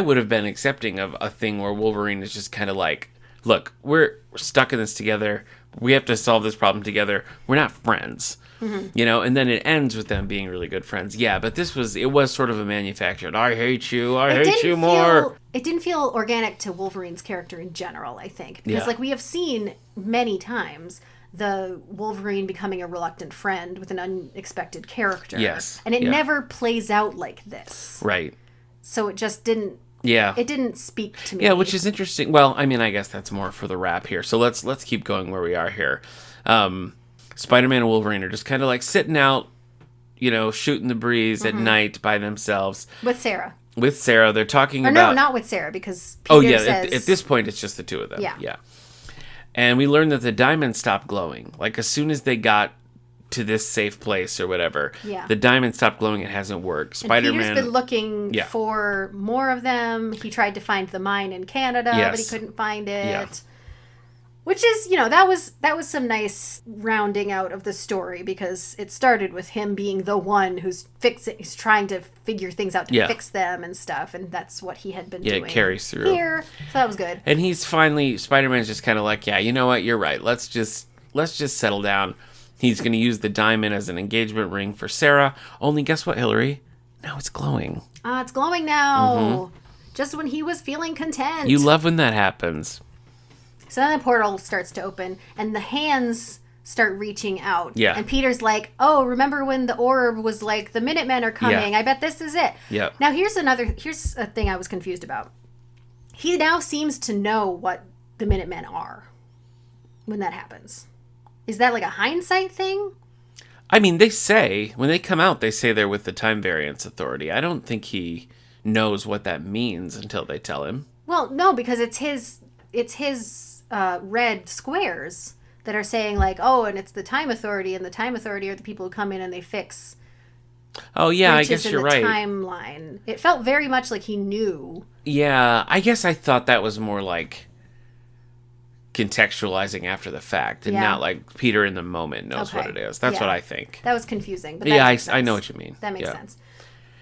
S2: would have been accepting of a thing where Wolverine is just kind of like, look, we're stuck in this together. We have to solve this problem together. We're not friends. You know, and then it ends with them being really good friends. Yeah, but it was sort of a manufactured, I hate you more.
S1: It didn't feel organic to Wolverine's character in general, I think. Because, like, we have seen many times the Wolverine becoming a reluctant friend with an unexpected character.
S2: Yes.
S1: And it never plays out like this.
S2: Right.
S1: So it just didn't...
S2: Yeah.
S1: It didn't speak to me.
S2: Yeah, which is interesting. Well, I mean, I guess that's more for the wrap here. So let's keep going where we are here. Spider-Man and Wolverine are just kind of like sitting out, you know, shooting the breeze at night by themselves.
S1: With Sarah.
S2: They're talking about...
S1: No, not with Sarah, because Peter says...
S2: At this point, it's just the two of them.
S1: Yeah.
S2: And we learned that the diamonds stopped glowing. Like, as soon as they got to this safe place or whatever, the diamond stopped glowing. It hasn't worked. Spider-Man...
S1: Peter's been looking for more of them. He tried to find the mine in Canada, but he couldn't find it. Yeah. Which is, you know, that was some nice rounding out of the story, because it started with him being the one who's trying to figure things out to fix them and stuff, and that's what he had been doing.
S2: Yeah, it carries through.
S1: Here, so that was good.
S2: And Spider-Man's just kind of like, yeah, you know what, you're right. Let's just settle down. He's going to use the diamond as an engagement ring for Sarah. Only guess what, Hilary? Now it's glowing.
S1: It's glowing now. Just when he was feeling content.
S2: You love when that happens.
S1: So then the portal starts to open, and the hands start reaching out.
S2: Yeah.
S1: And Peter's like, oh, remember when the orb was like, the Minutemen are coming. I bet this is it.
S2: Yeah.
S1: Now, here's a thing I was confused about. He now seems to know what the Minutemen are when that happens. Is that like a hindsight thing?
S2: I mean, when they come out, they say they're with the Time Variance Authority. I don't think he knows what that means until they tell him. Well,
S1: no, because it's his red squares that are saying, like, oh, and it's the Time Authority, and the Time Authority are the people who come in and they fix.
S2: Oh yeah, I guess you're right.
S1: Timeline. It felt very much like he knew.
S2: Yeah, I guess I thought that was more like contextualizing after the fact, and not like Peter in the moment knows what it is. That's what I think.
S1: That was confusing, but
S2: I know what you mean.
S1: That makes sense.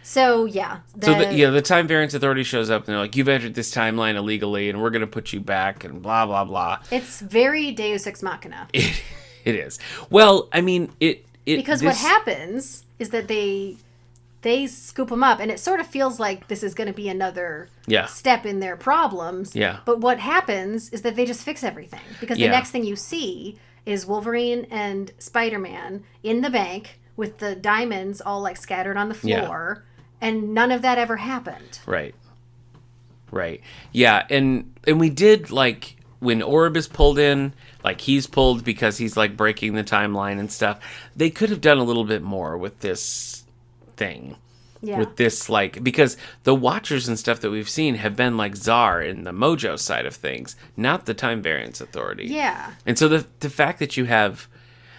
S1: So, the
S2: Time Variance Authority shows up, and they're like, you've entered this timeline illegally, and we're going to put you back, and blah, blah, blah.
S1: It's very Deus Ex Machina.
S2: It is. Well, I mean,
S1: because what happens is that they scoop them up, and it sort of feels like this is going to be another step in their problems.
S2: Yeah.
S1: But what happens is that they just fix everything. Because the next thing you see is Wolverine and Spider-Man in the bank with the diamonds all, like, scattered on the floor. Yeah. And none of that ever happened.
S2: Right. Yeah, and we did, like, when Orb is pulled in, like, he's pulled because he's, like, breaking the timeline and stuff. They could have done a little bit more with this thing.
S1: Yeah.
S2: with this, like, because the Watchers and stuff that we've seen have been like Tsar and the Mojo side of things, not the Time Variance Authority.
S1: Yeah.
S2: And so the fact that you have,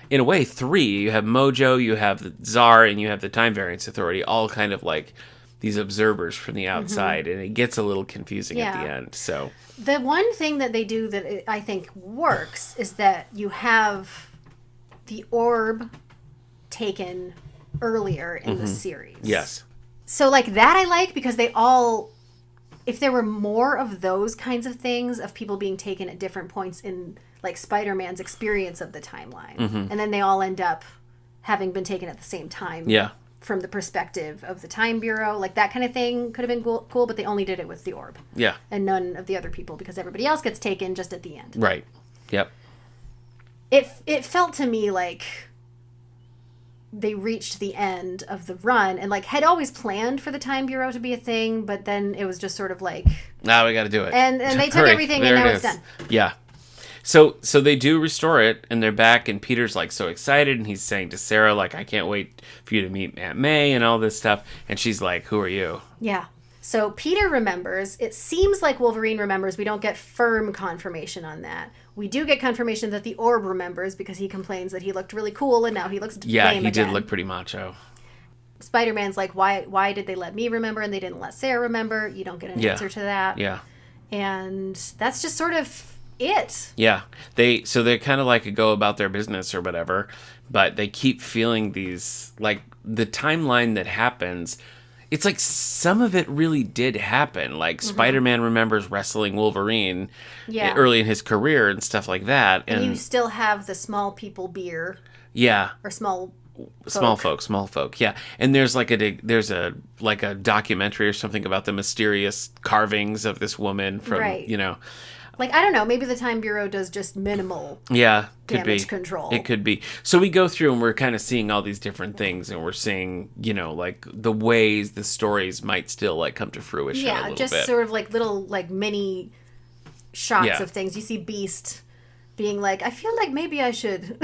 S2: in a way, three, you have Mojo, you have the Tsar, and you have the Time Variance Authority, all kind of like these observers from the outside, and it gets a little confusing at the end. So
S1: the one thing that they do that I think works is that you have the orb taken earlier in the series.
S2: Yes.
S1: So, like, that I like because they all, if there were more of those kinds of things, of people being taken at different points in, like, Spider-Man's experience of the timeline, and then they all end up having been taken at the same time.
S2: Yeah.
S1: From the perspective of the Time Bureau, like, that kind of thing could have been cool, but they only did it with the orb.
S2: Yeah.
S1: And none of the other people, because everybody else gets taken just at the end.
S2: Right. Yep.
S1: It felt to me like they reached the end of the run and, like, had always planned for the Time Bureau to be a thing, but then it was just sort of like,
S2: now we got to do it.
S1: And they took everything and now it's done.
S2: Yeah. So they do restore it, and they're back, and Peter's, like, so excited, and he's saying to Sarah, like, I can't wait for you to meet Aunt May and all this stuff. And she's like, who are you?
S1: Yeah. So Peter remembers. It seems like Wolverine remembers. We don't get firm confirmation on that. We do get confirmation that the orb remembers because he complains that he looked really cool, and now he looks lame
S2: he
S1: again.
S2: did look pretty macho.
S1: Spider-Man's like, why did they let me remember and they didn't let Sarah remember? You don't get an answer to that.
S2: Yeah.
S1: And that's just sort of it.
S2: Yeah. They kind of like go about their business or whatever, but they keep feeling these, like, the timeline that happens, it's like some of it really did happen. Like, Spider-Man remembers wrestling Wolverine early in his career and stuff like that.
S1: And you still have the small people beer.
S2: Yeah.
S1: Or small
S2: folk. Yeah. And there's like a documentary or something about the mysterious carvings of this woman from,
S1: Like, I don't know, maybe the Time Bureau does just minimal damage control.
S2: It could be. So we go through and we're kind of seeing all these different things, and we're seeing, like, the ways the stories might still, like, come to fruition a little bit. Yeah, just
S1: sort of like little, like, mini shots of things. You see Beast being like, I feel like maybe I should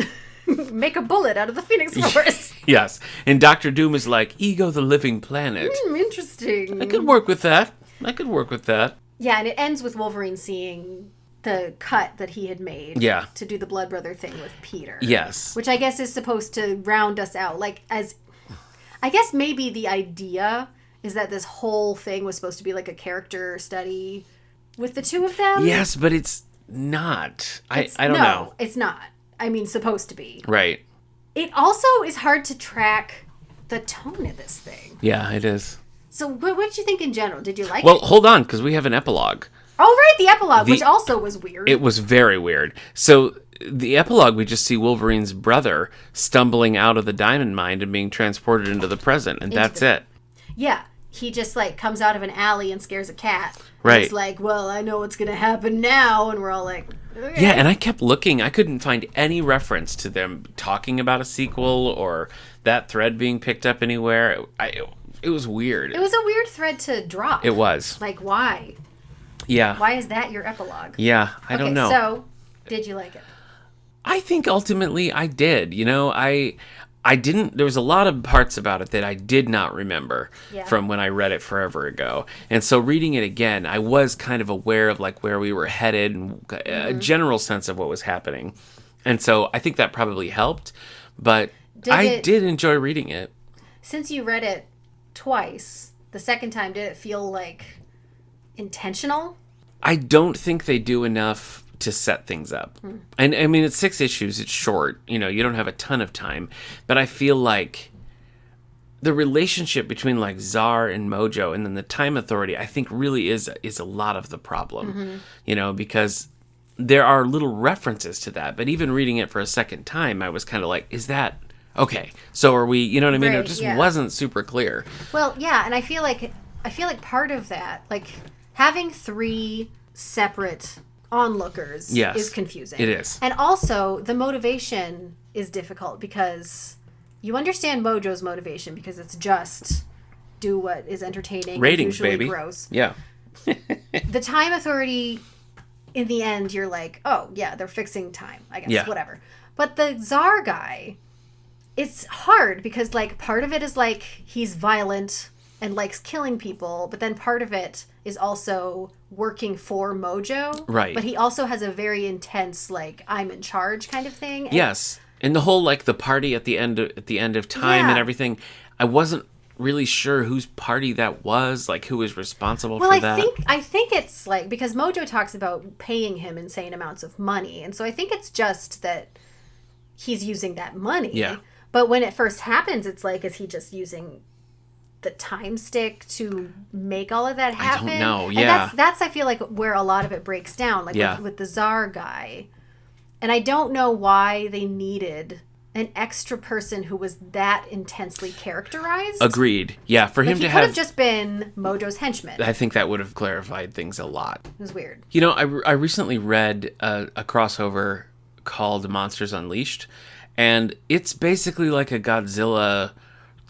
S1: make a bullet out of the Phoenix Force.
S2: Yes. And Dr. Doom is like, Ego the Living Planet.
S1: Interesting.
S2: I could work with that.
S1: Yeah, and it ends with Wolverine seeing the cut that he had made to do the Blood Brother thing with Peter.
S2: Yes.
S1: Which I guess is supposed to round us out. Like, I guess maybe the idea is that this whole thing was supposed to be like a character study with the two of them.
S2: Yes, but it's not. I don't know.
S1: No, it's not. I mean, supposed to be.
S2: Right.
S1: It also is hard to track the tone of this thing.
S2: Yeah, it is.
S1: So what did you think in general? Did you like it?
S2: Well, hold on, because we have an epilogue.
S1: Oh, right, the epilogue, which also was weird.
S2: It was very weird. So the epilogue, we just see Wolverine's brother stumbling out of the diamond mine and being transported into the present, and that's it.
S1: Yeah. He just, like, comes out of an alley and scares a cat.
S2: Right.
S1: It's like, well, I know what's going to happen now. And we're all like, okay.
S2: Yeah, and I kept looking. I couldn't find any reference to them talking about a sequel or that thread being picked up anywhere. It was weird.
S1: It was a weird thread to drop.
S2: It was.
S1: Like, why?
S2: Yeah.
S1: Why is that your epilogue?
S2: Yeah, I don't know.
S1: So, did you like it?
S2: I think ultimately I did. I didn't, there was a lot of parts about it that I did not remember from when I read it forever ago. And so reading it again, I was kind of aware of, like, where we were headed and a general sense of what was happening. And so I think that probably helped, but I did enjoy reading it. Since
S1: you read it twice, the second time, did it feel, like, intentional?
S2: I don't think they do enough to set things up. And I mean, it's 6 issues, it's short, you don't have a ton of time, but I feel like the relationship between, like, Tsar and Mojo and then the Time Authority, I think really is a lot of the problem, because there are little references to that, but even reading it for a second time, I was kind of like, is that okay? So are we, you know what I mean? Right, it just wasn't super clear.
S1: Well, yeah, and I feel like part of that, like, having 3 separate onlookers is confusing.
S2: It is.
S1: And also, the motivation is difficult because you understand Mojo's motivation because it's just do what is entertaining,
S2: ratings,
S1: and usually
S2: baby.
S1: Gross.
S2: Yeah.
S1: The Time Authority, in the end, you're like, oh, yeah, they're fixing time, I guess, whatever. But the Tsar guy, it's hard because, like, part of it is, like, he's violent and likes killing people, but then part of it is also working for Mojo.
S2: Right.
S1: But he also has a very intense, like, I'm in charge kind of thing. And
S2: yes. And the whole, like, the party at the end of time and everything, I wasn't really sure whose party that was, like, who was responsible for that.
S1: I think it's, like, because Mojo talks about paying him insane amounts of money, and so I think it's just that he's using that money.
S2: Yeah.
S1: But when it first happens, it's like, is he just using the time stick to make all of that happen?
S2: I don't know.
S1: And
S2: Yeah.
S1: that's I feel like where a lot of it breaks down, like with the Tsar guy. And I don't know why they needed an extra person who was that intensely characterized.
S2: Agreed. Yeah, for him
S1: he
S2: to
S1: could
S2: have
S1: have just been Mojo's henchman.
S2: I think that would have clarified things a lot.
S1: It was weird.
S2: You know, I recently read a crossover called Monsters Unleashed, and it's basically like a Godzilla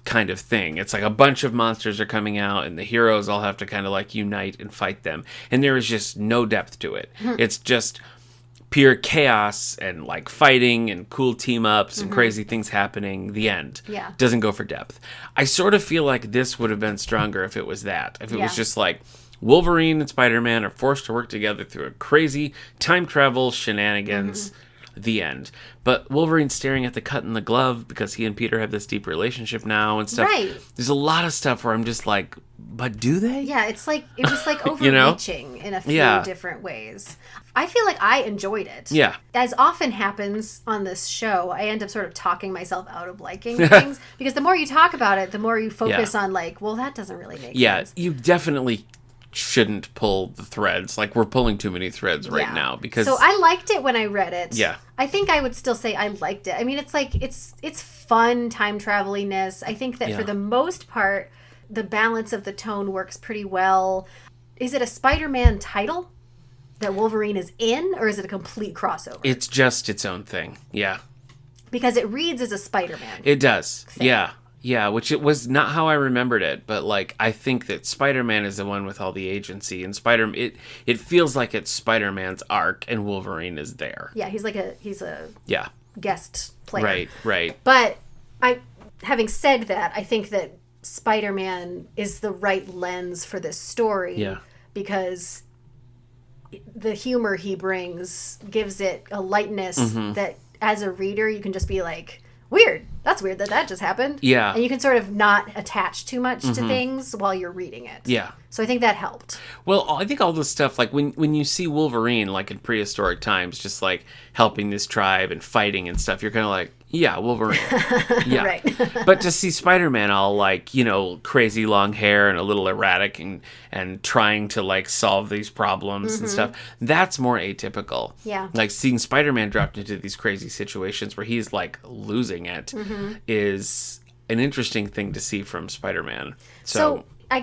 S2: kind of thing. It's like a bunch of monsters are coming out, and the heroes all have to kind of like unite and fight them. And there is just no depth to it. It's just pure chaos and like fighting and cool team ups and crazy things happening. The end.
S1: Yeah.
S2: Doesn't go for depth. I sort of feel like this would have been stronger if it was that. If it was just like Wolverine and Spider-Man are forced to work together through a crazy time travel shenanigans. The end. But Wolverine's staring at the cut in the glove because he and Peter have this deep relationship now and stuff.
S1: Right.
S2: There's a lot of stuff where I'm just like, but do they?
S1: Yeah, it was like overreaching in a few different ways. I feel like I enjoyed it.
S2: Yeah.
S1: As often happens on this show, I end up sort of talking myself out of liking things because the more you talk about it, the more you focus on like, well, that doesn't really make sense.
S2: Yeah, you definitely shouldn't pull the threads. Like, we're pulling too many threads right now because...
S1: So I liked it when I read it.
S2: Yeah.
S1: I think I would still say I liked it. I mean, it's like, it's fun time traveliness. I think that for the most part, the balance of the tone works pretty well. Is it a Spider-Man title that Wolverine is in, or is it a complete crossover?
S2: It's just its own thing. Yeah. Because
S1: it reads as a Spider-Man.
S2: It does.
S1: Thing.
S2: Yeah. Yeah, which it was not how I remembered it, but like I think that Spider-Man is the one with all the agency, and it feels like it's Spider-Man's arc, and Wolverine is there.
S1: Yeah, he's a guest player.
S2: Right.
S1: But having said that, I think that Spider-Man is the right lens for this story.
S2: Yeah.
S1: Because the humor he brings gives it a lightness that, as a reader, you can just be like, weird. That's weird that just happened.
S2: Yeah.
S1: And you can sort of not attach too much to things while you're reading it.
S2: Yeah.
S1: So I think that helped.
S2: Well, I think all this stuff, like when you see Wolverine, like in prehistoric times, just like helping this tribe and fighting and stuff, you're kind of like, yeah, Wolverine. Yeah.
S1: Right.
S2: But to see Spider-Man all like, you know, crazy long hair and a little erratic and trying to like solve these problems and stuff, that's more atypical.
S1: Yeah.
S2: Like seeing Spider-Man dropped into these crazy situations where he's like losing it is an interesting thing to see from Spider-Man. So
S1: I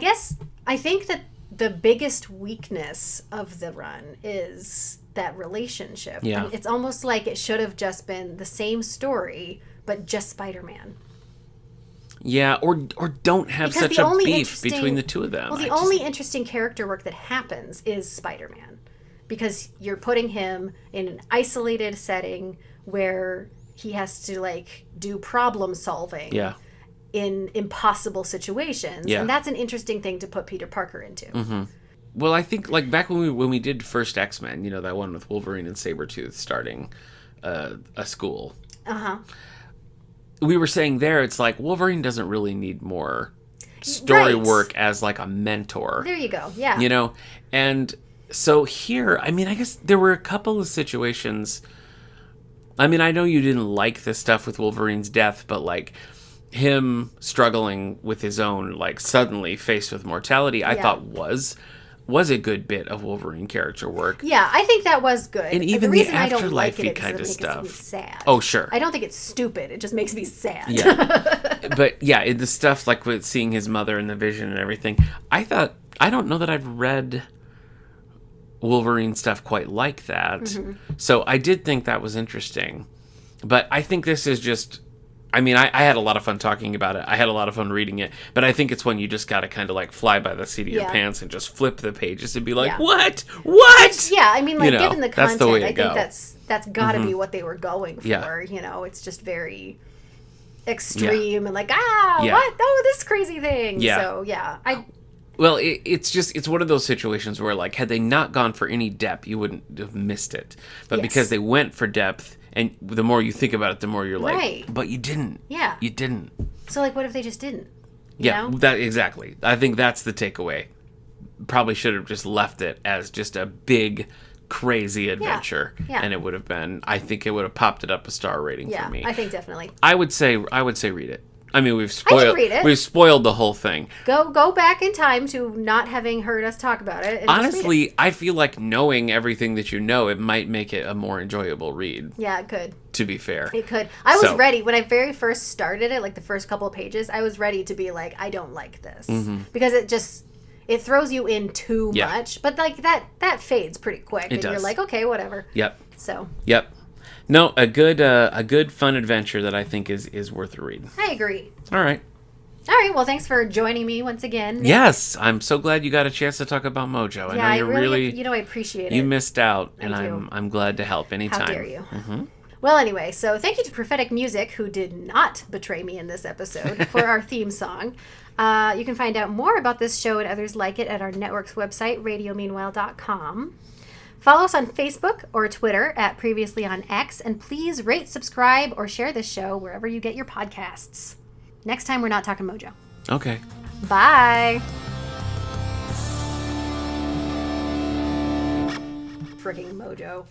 S1: think that the biggest weakness of the run is that relationship.
S2: Yeah.
S1: And it's almost like it should have just been the same story, but just Spider-Man.
S2: Yeah, or don't have
S1: Because
S2: such a beef between the two of them.
S1: Well, the only interesting character work that happens is Spider-Man. Because you're putting him in an isolated setting where he has to, like, do problem solving.
S2: Yeah.
S1: In impossible situations.
S2: Yeah.
S1: And that's an interesting thing to put Peter Parker into.
S2: Well, I think like back when we did first X-Men, you know, that one with Wolverine and Sabretooth starting a school. We were saying there, it's like Wolverine doesn't really need more story work as like a mentor.
S1: There you go. Yeah.
S2: You know, and so here, I mean, I guess there were a couple of situations. I mean, I know you didn't like the stuff with Wolverine's death, but like him struggling with his own, like suddenly faced with mortality, I thought was a good bit of Wolverine character work.
S1: Yeah, I think that was good.
S2: And even the afterlife-y kind of
S1: stuff.
S2: stuff.
S1: Makes me sad.
S2: Oh, sure.
S1: I don't think it's stupid. It just makes me sad.
S2: Yeah. But yeah, the stuff like with seeing his mother and the vision and everything, I don't know that I've read Wolverine stuff quite like that. So I did think that was interesting. But I think this is just... I mean, I had a lot of fun talking about it. I had a lot of fun reading it. But I think it's when you just got to kind of like fly by the seat of your pants and just flip the pages and be like, what?
S1: Yeah, I mean, like, given the content,
S2: that's the way to
S1: I
S2: go.
S1: think that's got to be what they were going for.
S2: Yeah.
S1: You know, it's just very... extreme and like, what? Oh, this crazy thing.
S2: Yeah.
S1: So, yeah.
S2: Well, it's one of those situations where, like, had they not gone for any depth, you wouldn't have missed it. But because they went for depth, and the more you think about it, the more you're like, but you didn't.
S1: Yeah.
S2: You didn't.
S1: So, like, what if they just didn't?
S2: You know? Exactly. I think that's the takeaway. Probably should have just left it as just a big, crazy adventure.
S1: Yeah.
S2: And it would have been, I think it would have popped it up a star rating for me.
S1: I think definitely.
S2: I would say read it. I mean, we've spoiled the whole thing.
S1: Go back in time to not having heard us talk about it. And
S2: honestly, I feel like knowing everything that you know, it might make it a more enjoyable read.
S1: Yeah, it could.
S2: To be fair.
S1: It could. I was ready. When I very first started it, like the first couple of pages, I was ready to be like, I don't like this. Because it throws you in too much. But like that fades pretty quick. And you're like, okay, whatever.
S2: Yep.
S1: So.
S2: Yep. No, a good fun adventure that I think is worth a read.
S1: I agree.
S2: All right.
S1: Well, thanks for joining me once again.
S2: Yes, I'm so glad you got a chance to talk about Mojo.
S1: Yeah, I appreciate it.
S2: You missed out, and I'm glad to help anytime.
S1: How dare you? Well, anyway, so thank you to Prophetic Music, who did not betray me in this episode, for our theme song. You can find out more about this show and others like it at our network's website, radiomeanwhile.com. Follow us on Facebook or Twitter at Previously on X, and please rate, subscribe, or share this show wherever you get your podcasts. Next time, we're not talking Mojo.
S2: Okay.
S1: Bye. Freaking Mojo.